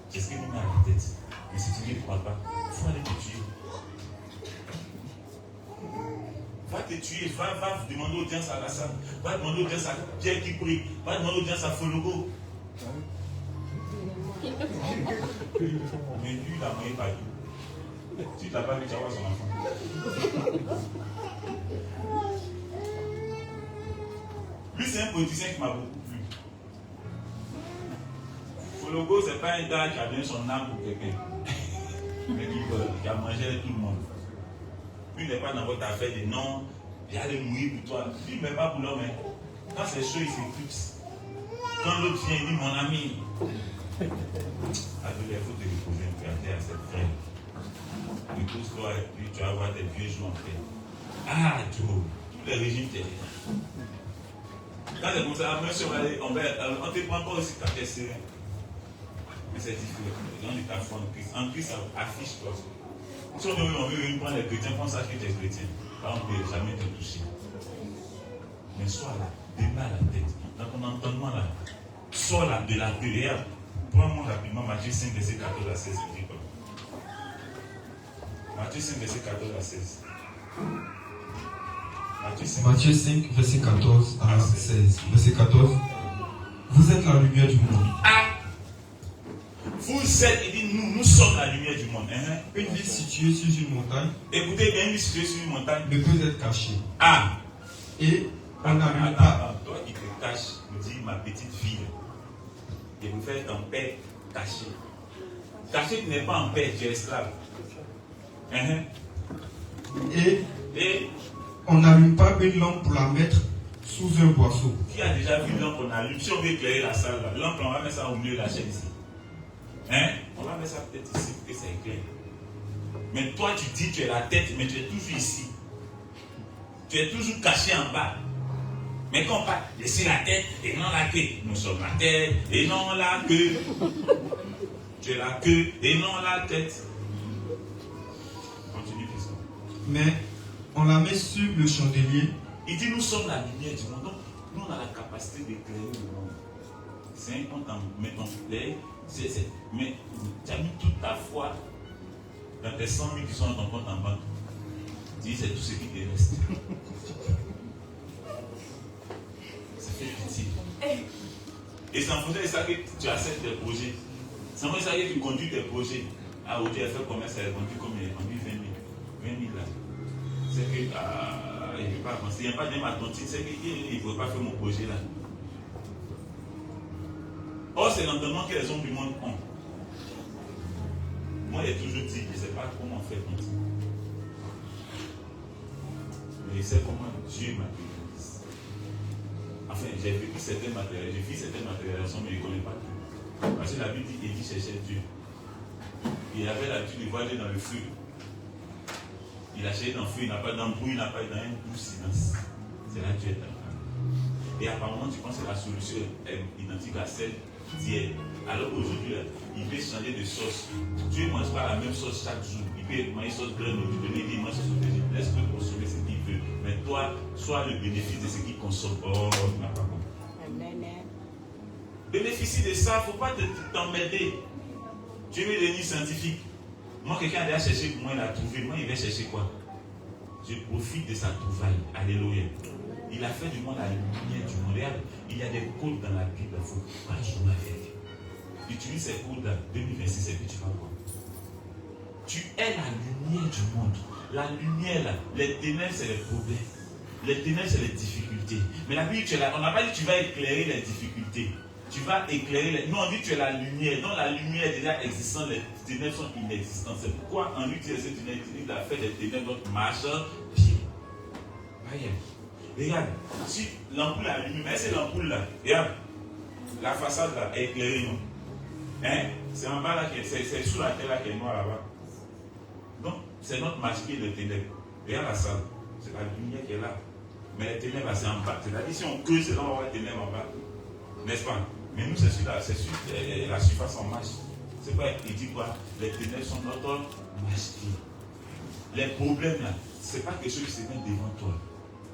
C'est ce qui nous met à la tête. Mais si tu ne crois pas, il faut aller te tuer. Va te tuer, va demander audience à Alassane, va demander audience à Pierre qui prie, va demander audience à Fologo. Mais lui, il a moyen pas tout. Si tu n'as pas vu, tu vas voir son enfant. Lui, c'est un politicien qui m'a beaucoup plu. Fologo, ce n'est pas un gars qui a donné son âme pour quelqu'un. Mais qui a mangé tout le monde. Lui, il n'est pas dans votre affaire de non, Il allait mourir pour toi. Il ne met pas pour l'homme. Quand c'est chaud, il s'éclipse. Quand l'autre vient, il dit mon ami. Alors, il faut te reposer un peu à terre, c'est vrai. Repose-toi et puis tu vas avoir tes vieux jours en paix. Ah, Joe, tous les régimes t'aident. Quand c'est comme ça, même si on ne te prend pas aussi quand tu es serein. Mais c'est différent. Les gens de ta foi en Christ. En Christ, ça affiche toi. Si on veut prendre les chrétiens, pense à que tu es chrétien. Par exemple, ne jamais te toucher. Mais sois là, démarre la tête. Dans ton entendement là, sois là de la derrière. Prends-moi rapidement Matthieu 5, verset 14 à 16. Matthieu 5, verset 14 à 16. Matthieu 5, verset 14 à 16. Verset 14. Vous êtes la lumière du monde. Ah! Vous êtes, il dit, nous sommes la lumière du monde. Une ville située sur une montagne. Écoutez bien, une ville située sur une montagne ne peut être cachée. Ah! Et on n'allume pas. Toi qui te caches, me dis ma petite ville. Et vous faites en paix caché. Caché, tu n'es pas en paix, tu es esclave. Et on n'allume pas une lampe pour la mettre sous un boisseau. Qui a déjà vu une lampe qu'on allume? Si on veut éclairer la salle, la lampe, on va mettre ça au milieu de la chaîne ici. On va mettre ça peut-être ici pour que ça éclaire. Mais toi, tu dis que tu es la tête, mais tu es toujours ici. Tu es toujours caché en bas. Mais quand on parle, laissez la tête et non la queue. Nous sommes la tête et non la queue. Tu es la queue et non la tête. Continue, fils. Mais on la met sur le chandelier. Il dit nous sommes la lumière du monde. Donc, nous on a la capacité d'éclairer le monde. C'est un compte en mettant l'air. Mais tu as mis toute ta foi dans tes 100 000 qui sont dans ton compte en banque. Tu dis c'est tout ce qui te reste. Ça fait pitié. Et c'est en fonction de ça que tu acceptes tes projets. C'est en fonction de ça que tu conduis tes projets. Ah, aujourd'hui, elle fait combien ça a conduit comme il a conduit 20 000. 20 000 là. C'est que il ne peut pas avancer. Il n'y a pas de mathématiques. C'est qu'il ne peut pas faire mon projet là. Or, c'est l'entendement que les hommes du monde ont. Moi, j'ai toujours dit, je ne sais pas comment faire comme ça. Mais je sais comment Dieu matérialise. Enfin, j'ai vécu certaines matérialisations, j'ai vu certaines matérialisations, mais je ne connais pas tout. Parce que la Bible dit Élie cherchait Dieu. Il avait l'habitude de voir Dieu dans le feu. Il a cherché dans le feu, il n'a pas d'embrouille, il n'a pas dans un doux silence. C'est là que Dieu est là. Et apparemment, tu penses que la solution est identique à celle d'hier. Alors aujourd'hui, il veut changer de sauce. Dieu ne mange pas la même sauce chaque jour. Il peut manger sauce graine aujourd'hui, il mange sauce aujourd'hui. Laisse-le consommer ce qu'il veut. Mais toi, sois le bénéfice de ce qu'il consomme. Oh, tu n'as pas compris. Bénéficie de ça, il ne faut pas t'emmerder. Tu es devenu scientifique. Moi, quelqu'un a déjà cherché pour moi, il a trouvé. Moi, il va chercher quoi? Je profite de sa trouvaille. Alléluia. Il a fait du monde la lumière du monde. Regarde, il y a des codes dans la Bible, il ne faut pas jouer avec. Utilise ces codes-là, 2026, et puis tu vas voir. Tu es la lumière du monde. La lumière, là, les ténèbres, c'est les problèmes. Les ténèbres, c'est les difficultés. Mais la Bible, on n'a pas dit que tu vas éclairer les difficultés. Tu vas éclairer les... Non, on dit que tu es la lumière. Donc la lumière est déjà existante, les ténèbres sont inexistantes. C'est pourquoi en utilisant cette lumière, il a fait des ténèbres, donc marche bien. Voyez. Regarde, si l'ampoule a allumé, mais c'est l'ampoule là. Regarde, la façade là est éclairée, non? C'est en bas là, c'est sous la terre là qui est noire là-bas. Donc, c'est notre marche qui est de ténèbres. Regarde la salle, c'est la lumière qui est là. Mais les ténèbres là, c'est en bas. C'est-à-dire, si on creuse, c'est là où on va avoir les ténèbres en bas. N'est-ce pas? Mais nous, c'est sur la surface en marche. C'est quoi? Il dit quoi? Les ténèbres sont notre marche. Les problèmes là, c'est pas quelque chose qui se met devant toi.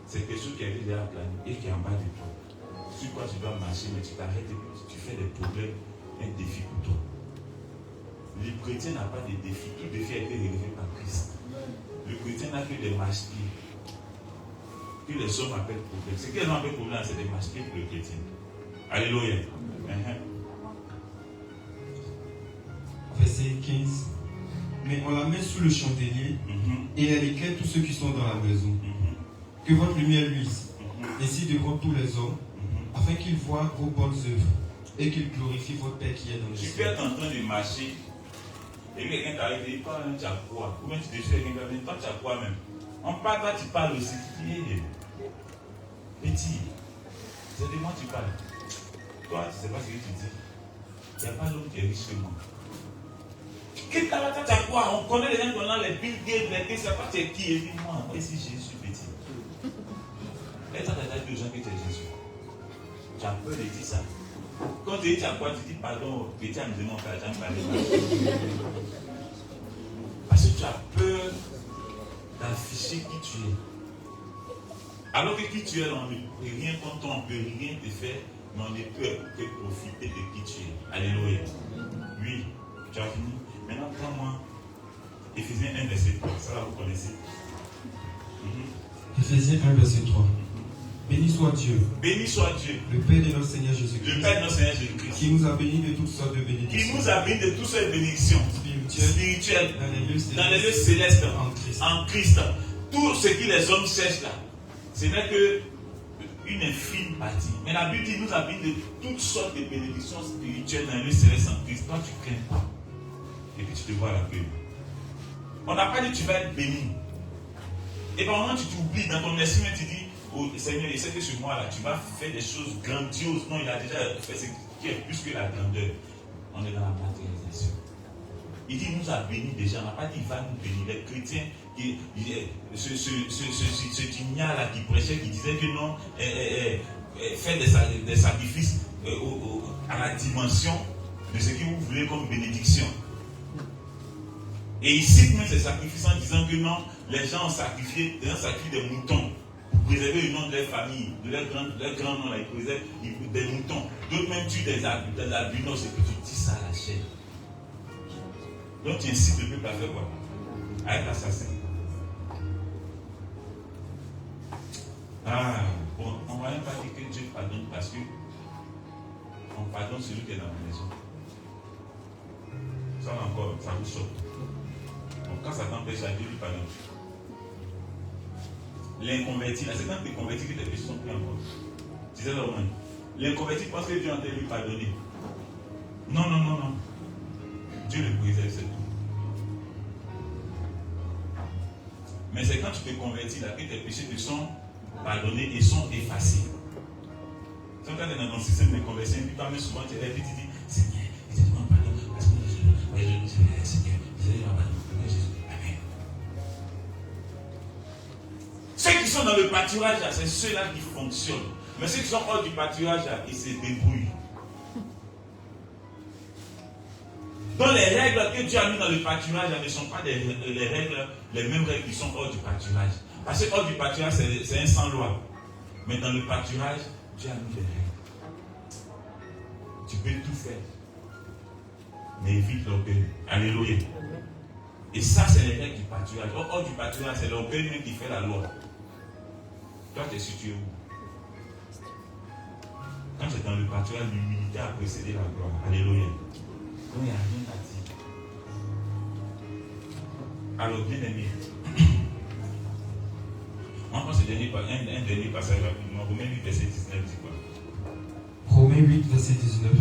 C'est quelque chose qui est déjà plané et qui est en bas de toi. Sur quoi tu dois marcher, mais tu t'arrêtes et tu fais des problèmes, un défi pour toi. Le chrétien n'a pas de défi. Tout défi a été relevé par Christ. Le chrétien n'a que des marche-pieds. Que les hommes appellent problème. Ce qu'ils appellent problème, c'est des marche-pieds pour le chrétien. Alléluia. Verset 15. Mais on la met sous le chandelier et elle éclaire tous ceux qui sont dans la maison. Que votre lumière luise, ainsi devant tous les hommes, afin qu'ils voient vos bonnes œuvres et qu'ils glorifient votre Père qui est dans les cieux. Tu peux être en train de marcher et quelqu'un t'arrive et dit, toi, tu as quoi? Ou bien tu te dis, quelqu'un toi, tu as quoi même? On parle, toi tu parles aussi. Tu dis, petit, c'est de moi tu parles. Toi, tu ne sais pas ce que tu dis. Il n'y a pas l'homme qui est riche que moi. Qu'est-ce que tu as quoi? On connaît les gens qui ont les Bill Gates, les qui ne savent pas tu es qui. Et puis moi ici, je suis petit. Et toi, tu as dit aux gens que tu es Jésus. Tu as peur de dire ça. Quand tu dis tu as quoi, tu dis pardon, petit à me demander, tu as parlé. Parce que tu as peur d'afficher qui tu es. Alors que qui tu es, on ne peut rien contre toi, on ne peut rien te faire, mais on ne peut que profiter de qui tu es. Alléluia. Oui, tu as fini. Maintenant, prends-moi Éphésiens 1, verset 3. Ça, là, vous connaissez. Éphésiens 1, verset 3. Béni soit Dieu. Béni soit Dieu. Le Père de notre Seigneur Jésus-Christ. Le Père de notre Seigneur Jésus-Christ. Qui nous a bénis de toutes sortes de bénédictions. Qui nous a bénis de toutes sortes de bénédictions. Spirituelles. Dans les lieux célestes. En Christ. Tout ce que les hommes cherchent là, ce n'est que une infime partie. Mais la Bible dit nous a bénis de toutes sortes de bénédictions spirituelles dans les lieux célestes en Christ. Toi, tu ne crains pas. Et puis tu te vois à l'accueil. On n'a pas dit tu vas être béni. Et par moment tu t'oublies dans ton esprit, tu dis, oh Seigneur, il sait que sur moi là, tu vas faire des choses grandioses. Non, il a déjà fait ce qui est plus que la grandeur. On est dans la matérialisation. Il dit, il nous a bénis déjà. On n'a pas dit, il va nous bénir. Les chrétiens, ce dignard là qui prêchait, qui disait que non, faire des sacrifices à la dimension de ce que vous voulez comme bénédiction. Et il cite même ces sacrifices en disant que non, les gens ont sacrifié des moutons pour préserver le nom de leur famille, de leur grand nom, là, ils préservent des moutons. D'autres même tuent des albinos et que tu dis ça à la chaîne. Donc tu incites le peuple à faire quoi? À être assassin. Ah, bon, on ne va même pas dire que Dieu pardonne parce que on pardonne celui qui est dans la maison. Ça encore, ça vous choque. Donc quand ça t'empêche à Dieu, lui pardonne. L'inconverti, là, c'est quand tu es converti que tes péchés sont pris en compte. Tu sais, l'inconverti pense que Dieu a entendu lui pardonner. Non, non, non, non. Dieu le préserve, c'est tout. Mais c'est quand tu te convertis là que tes péchés te sont pardonnés et sont effacés. Donc quand tu es dans ton système de conversion, puis toi-même souvent tu es là et tu dis, Seigneur, il te demande pardon parce que Seigneur, il m'a pardonné, Jésus. Amen. Ceux qui sont dans le pâturage, c'est ceux-là qui fonctionnent. Mais ceux qui sont hors du pâturage, ils se débrouillent. Donc les règles que Dieu a mis dans le pâturage ne sont pas les mêmes règles qui sont hors du pâturage. Parce que hors du pâturage, c'est un sans loi. Mais dans le pâturage, Dieu a mis des règles. Tu peux tout faire. Mais évite l'orgueil. Alléluia. Et ça, c'est les règles du pâturage. Hors du pâturage, c'est l'orgueil même qui fait la loi. Toi, tu es situé où? Quand tu es dans le pâturage, l'humilité a précédé la gloire. Alléluia. Donc il n'y a rien à dire. Alors, bien aimé, on prend un dernier passage rapidement. Romains 8, verset 19, dit quoi? Romains 8, verset 19.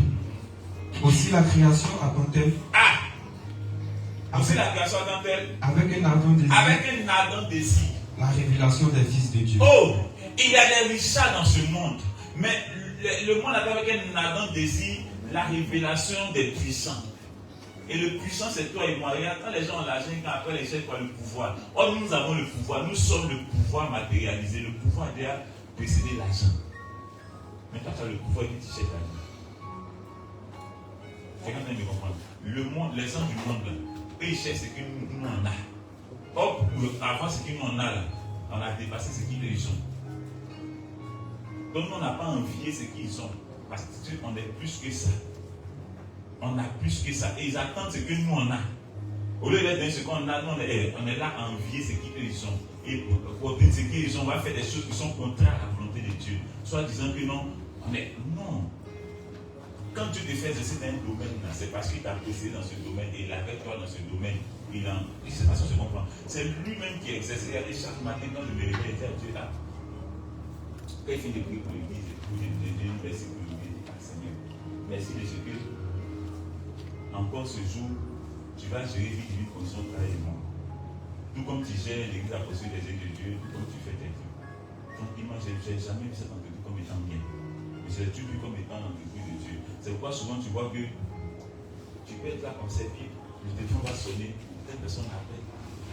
Aussi la création attend-elle. Aussi la création attend-elle. Avec un ardent désir. Avec un ardent désir. La révélation des fils de Dieu. Oh, il y a des richards dans ce monde. Mais le monde attend avec un ardent désir la révélation des puissants. Et le puissant, c'est toi et moi. Regarde, quand les gens ont l'argent, quand après les chefs ont le pouvoir. Or, nous avons le pouvoir. Nous sommes le pouvoir matérialisé. Le pouvoir a déjà précédé l'argent. Mais toi, tu as le pouvoir qui t'achète l'argent. C'est quand même de comprendre. Le monde, les gens du monde, eux, ils cherchent ce que nous en a. Or, avant ce que nous en a là, on a dépassé ce qu'ils sont. Donc, nous, on n'a pas envié ce qu'ils sont. Parce qu'on est plus que ça. On a plus que ça. Et ils attendent ce que nous on a. Au lieu d'être dans ce qu'on a, nous, on est là à envier ce qu'ils sont. Et pour obtenir ce qu'ils sont, on va faire des choses qui sont contraires à la volonté de Dieu. Soit disant que non, non. Quand Dieu te fait exercer dans un domaine, c'est parce qu'il t'a précédé dans ce domaine et il est avec toi dans ce domaine. C'est pas ça que je comprends. C'est lui-même qui exerce. Regardez, chaque matin, quand je me réveille, Dieu là. Quand il fait des prières pour l'église, merci pour l'église, Seigneur. Merci de ce que encore ce jour, tu vas gérer vite une condition de travail et moi. Tout comme tu gères l'église apostolique des œuvres de Dieu, tout comme tu fais tes trucs. Tranquillement, je n'ai jamais vu cette entreprise comme étant bien. J'ai toujours vu comme étant l'entreprise de Dieu. C'est pourquoi souvent tu vois que tu peux être là comme ces pieds, le téléphone va sonner, telle personne appelle.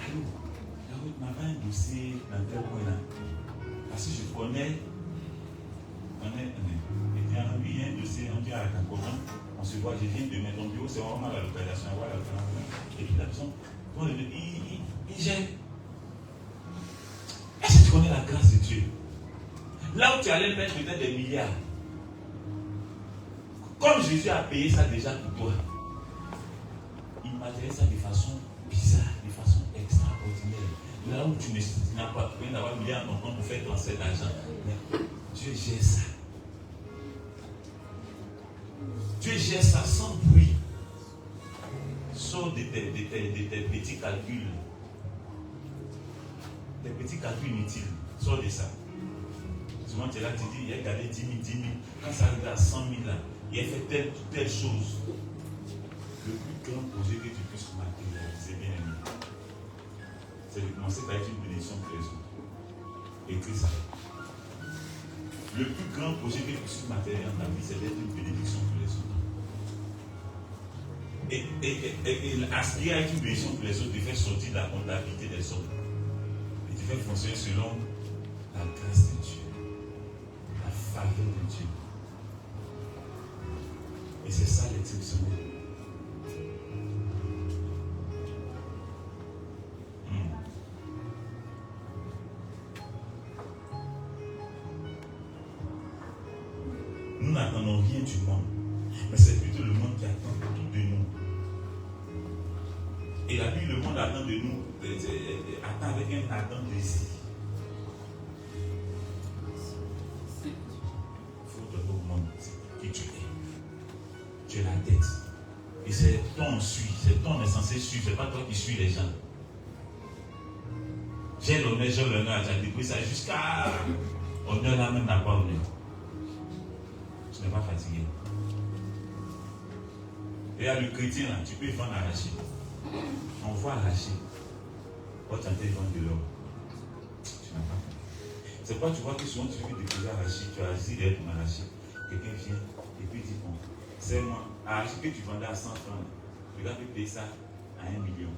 Allô, tu m'as pas un dossier dans tel coin là. Parce que je connais, il y a un dossier, on dit à la comment, on se voit, je viens de mettre ton bureau, c'est vraiment la localisation, voilà, et puis la personne, il gère. Est-ce que tu connais la grâce de Dieu? Là où tu allais mettre peut-être des milliards, comme Jésus a payé ça déjà pour toi, il matérialise ça de façon bizarre, de façon extraordinaire. Là où tu n'as pas besoin d'avoir un milliard dans ton compte pour faire transfert d'argent, mais Dieu gère ça. Dieu gère ça sans bruit. Sors de tes petits calculs. Tes petits calculs inutiles. Sors de ça. Souvent tu es là, tu dis, il a gardé 10 000. Quand ça arrive à 100 000 là, il a fait telle chose. Le plus grand projet que tu puisses matérialiser, bien aimé, c'est de commencer par être une bénédiction pour les autres. Écris ça. Le plus grand projet que tu puisses matérialiser dans ta vie, c'est d'être une bénédiction pour les autres. Et aspirer à être une bénédiction pour les autres, te faire sortir de la comptabilité des autres. Et te faire fonctionner selon la grâce de Dieu, la faveur de Dieu. Et c'est ça l'exceptionnel. Nous n'attendons rien du monde, mais c'est plutôt le monde qui attend tout de nous. Et la Bible, le monde attend de nous, attend avec un ardent désir. Il faut donner au monde qui tu es. Tu es la tête. Et c'est ton suit, c'est ton est censé suivre, c'est pas toi qui suis les gens. J'ai l'honneur à Jacques depuis ça jusqu'à honneur là même n'a pas honneur. Tu n'es pas fatigué. Et à le chrétien là, tu peux vendre arracher. On voit arracher. Quand tu entends vendre de l'or, tu n'as pas fait. C'est pourquoi tu vois que souvent tu veux déposer arracher, tu as assis derrière ton arracher. Quelqu'un vient et puis dit bon, c'est moi, arracher que tu vendais à 100 francs, le gars peut payer ça à 1 million.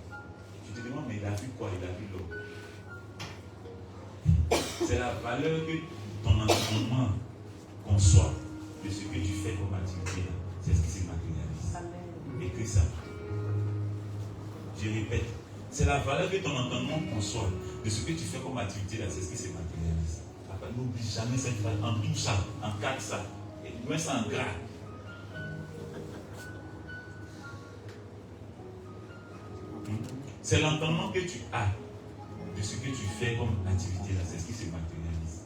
Tu te demandes, mais il a vu quoi? Il a vu l'or. C'est la valeur que ton environnement conçoit de ce que tu fais comme activité. C'est ce qui se matérialise. Écris ça. Je répète, c'est la valeur que ton entendement conçoit de ce que tu fais comme activité là, c'est ce qui se matérialise. N'oublie jamais cette phrase, en tout ça, en quatre ça, et mets ça en gras. C'est l'entendement que tu as de ce que tu fais comme activité là, c'est ce qui se matérialise.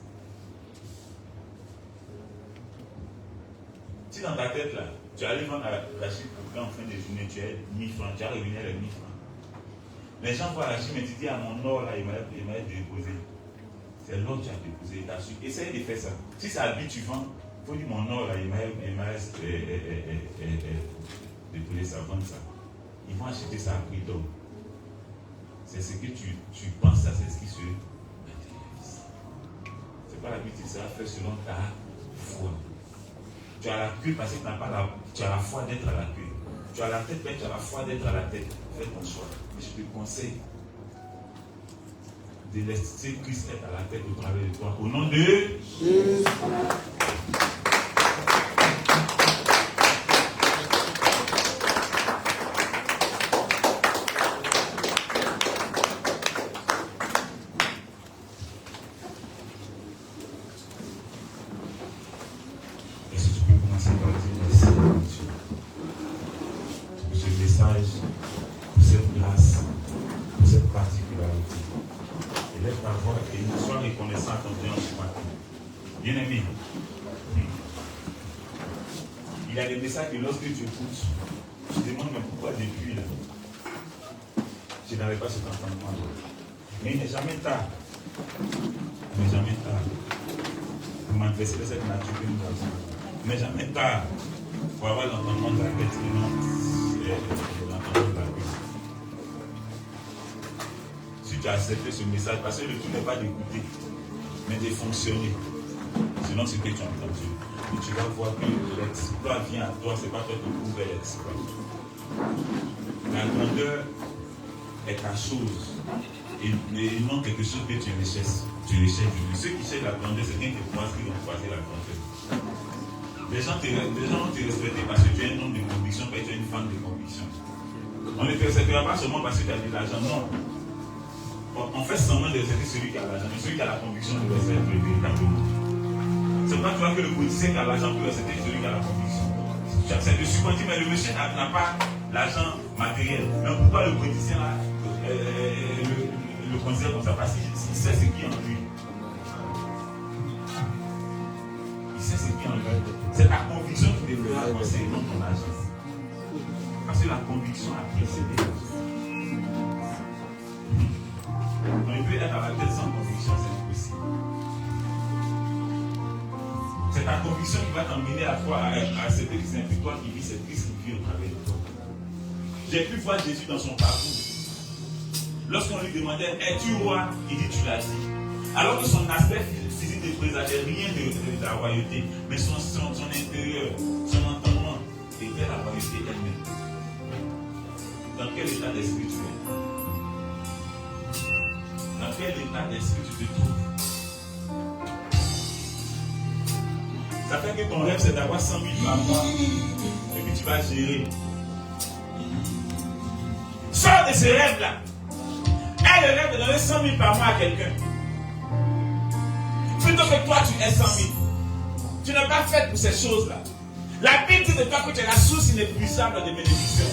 Si dans ta tête là, tu allais vendre Rachid pour en fin de journée, tu as 1000 francs, tu as réuni les 1000 francs. Les gens voient Rachid, mais tu dis à mon or là, il m'a déposé. C'est l'or que tu as déposé, il t'a su. Essaye de faire ça. Si c'est habituant, il faut dire mon or là, il m'a déposé ça, vendre ça. Ils vont acheter ça à prix d'or. C'est ce que tu penses, ça, c'est ce qui se matérialise. C'est pas la but, ça va faire selon ta foi. Tu as la queue parce que tu as la foi d'être à la queue. Tu as la tête, mais tu as la foi d'être à la tête. Fais ton choix. Mais je te conseille de laisser Christ être à la tête au travers de toi. Au nom de Jésus. Que lorsque tu écoutes, tu te demandes mais pourquoi depuis là, je n'avais pas cet entendement. Mais il n'est jamais tard. Il n'est jamais tard. Pour manifester cette nature que nous avons. Il n'est jamais tard pour avoir l'entendement de la pertinence et l'entendement de la vie. Si tu as accepté ce message. Parce que le tout n'est pas d'écouter, mais de fonctionner. Sinon, c'est que tu as entendu. Et tu vas voir que l'exploit vient à toi, ce n'est pas toi qui trouves l'exploit. La grandeur est ta chose. Et non quelque chose que tu recherches. Tu recherches. Ceux qui cherchent la grandeur, c'est quelqu'un qui croise qui vont croiser la grandeur. Les gens vont te respecter parce que tu es un homme de conviction, parce que tu es une femme de conviction. On ne te respectera pas seulement parce que tu as de l'argent, non. On fait semblant de respecter celui qui a l'argent, mais celui qui a la conviction de respecter véritablement. C'est pas toi que le politicien qui a l'argent peut respecter celui qui a la conviction. C'est de supporter, mais le monsieur n'a pas l'argent matériel. Mais pourquoi le politicien le considère comme ça? Parce qu'il sait ce qui est en lui. Il sait ce qui est en lui. C'est ta conviction qui te fera avancer, non ton argent. Parce que la conviction a précédé. On peut être à la tête sans conviction, c'est impossible. C'est ta conviction qui va t'emmener à toi à accepter que c'est un peu toi qui vis cette crise qui vit au travers de toi. J'ai pu voir Jésus dans son parcours. Lorsqu'on lui demandait, es-tu roi? Il dit, tu l'as dit. Alors que son aspect physique ne présageait rien de la royauté, mais son intérieur, son entendement était la royauté elle-même. Dans quel état d'esprit tu es? Dans quel état d'esprit tu te trouves? Ça fait que ton rêve c'est d'avoir 100 000 par mois et puis tu vas gérer. Sors de ce rêve-là. Aie le rêve de donner 100 000 par mois à quelqu'un. Plutôt que toi tu aies 100 000. Tu n'es pas fait pour ces choses-là. La Bible dit de toi que tu es la source inépuisable de bénédictions.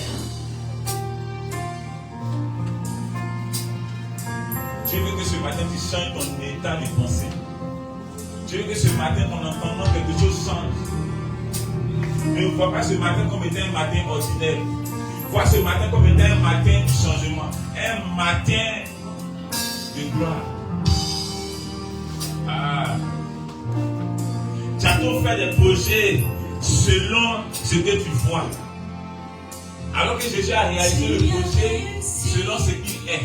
Je veux que ce matin tu changes ton état de pensée. Je veux que ce matin ton entendement quelque chose change. Ne vois pas ce matin comme étant un matin ordinaire. Vois ce matin comme étant un matin du changement. Un matin de gloire. Ah. Tu as trop fait des projets selon ce que tu vois. Alors que Jésus a réalisé le projet selon ce qu'il est.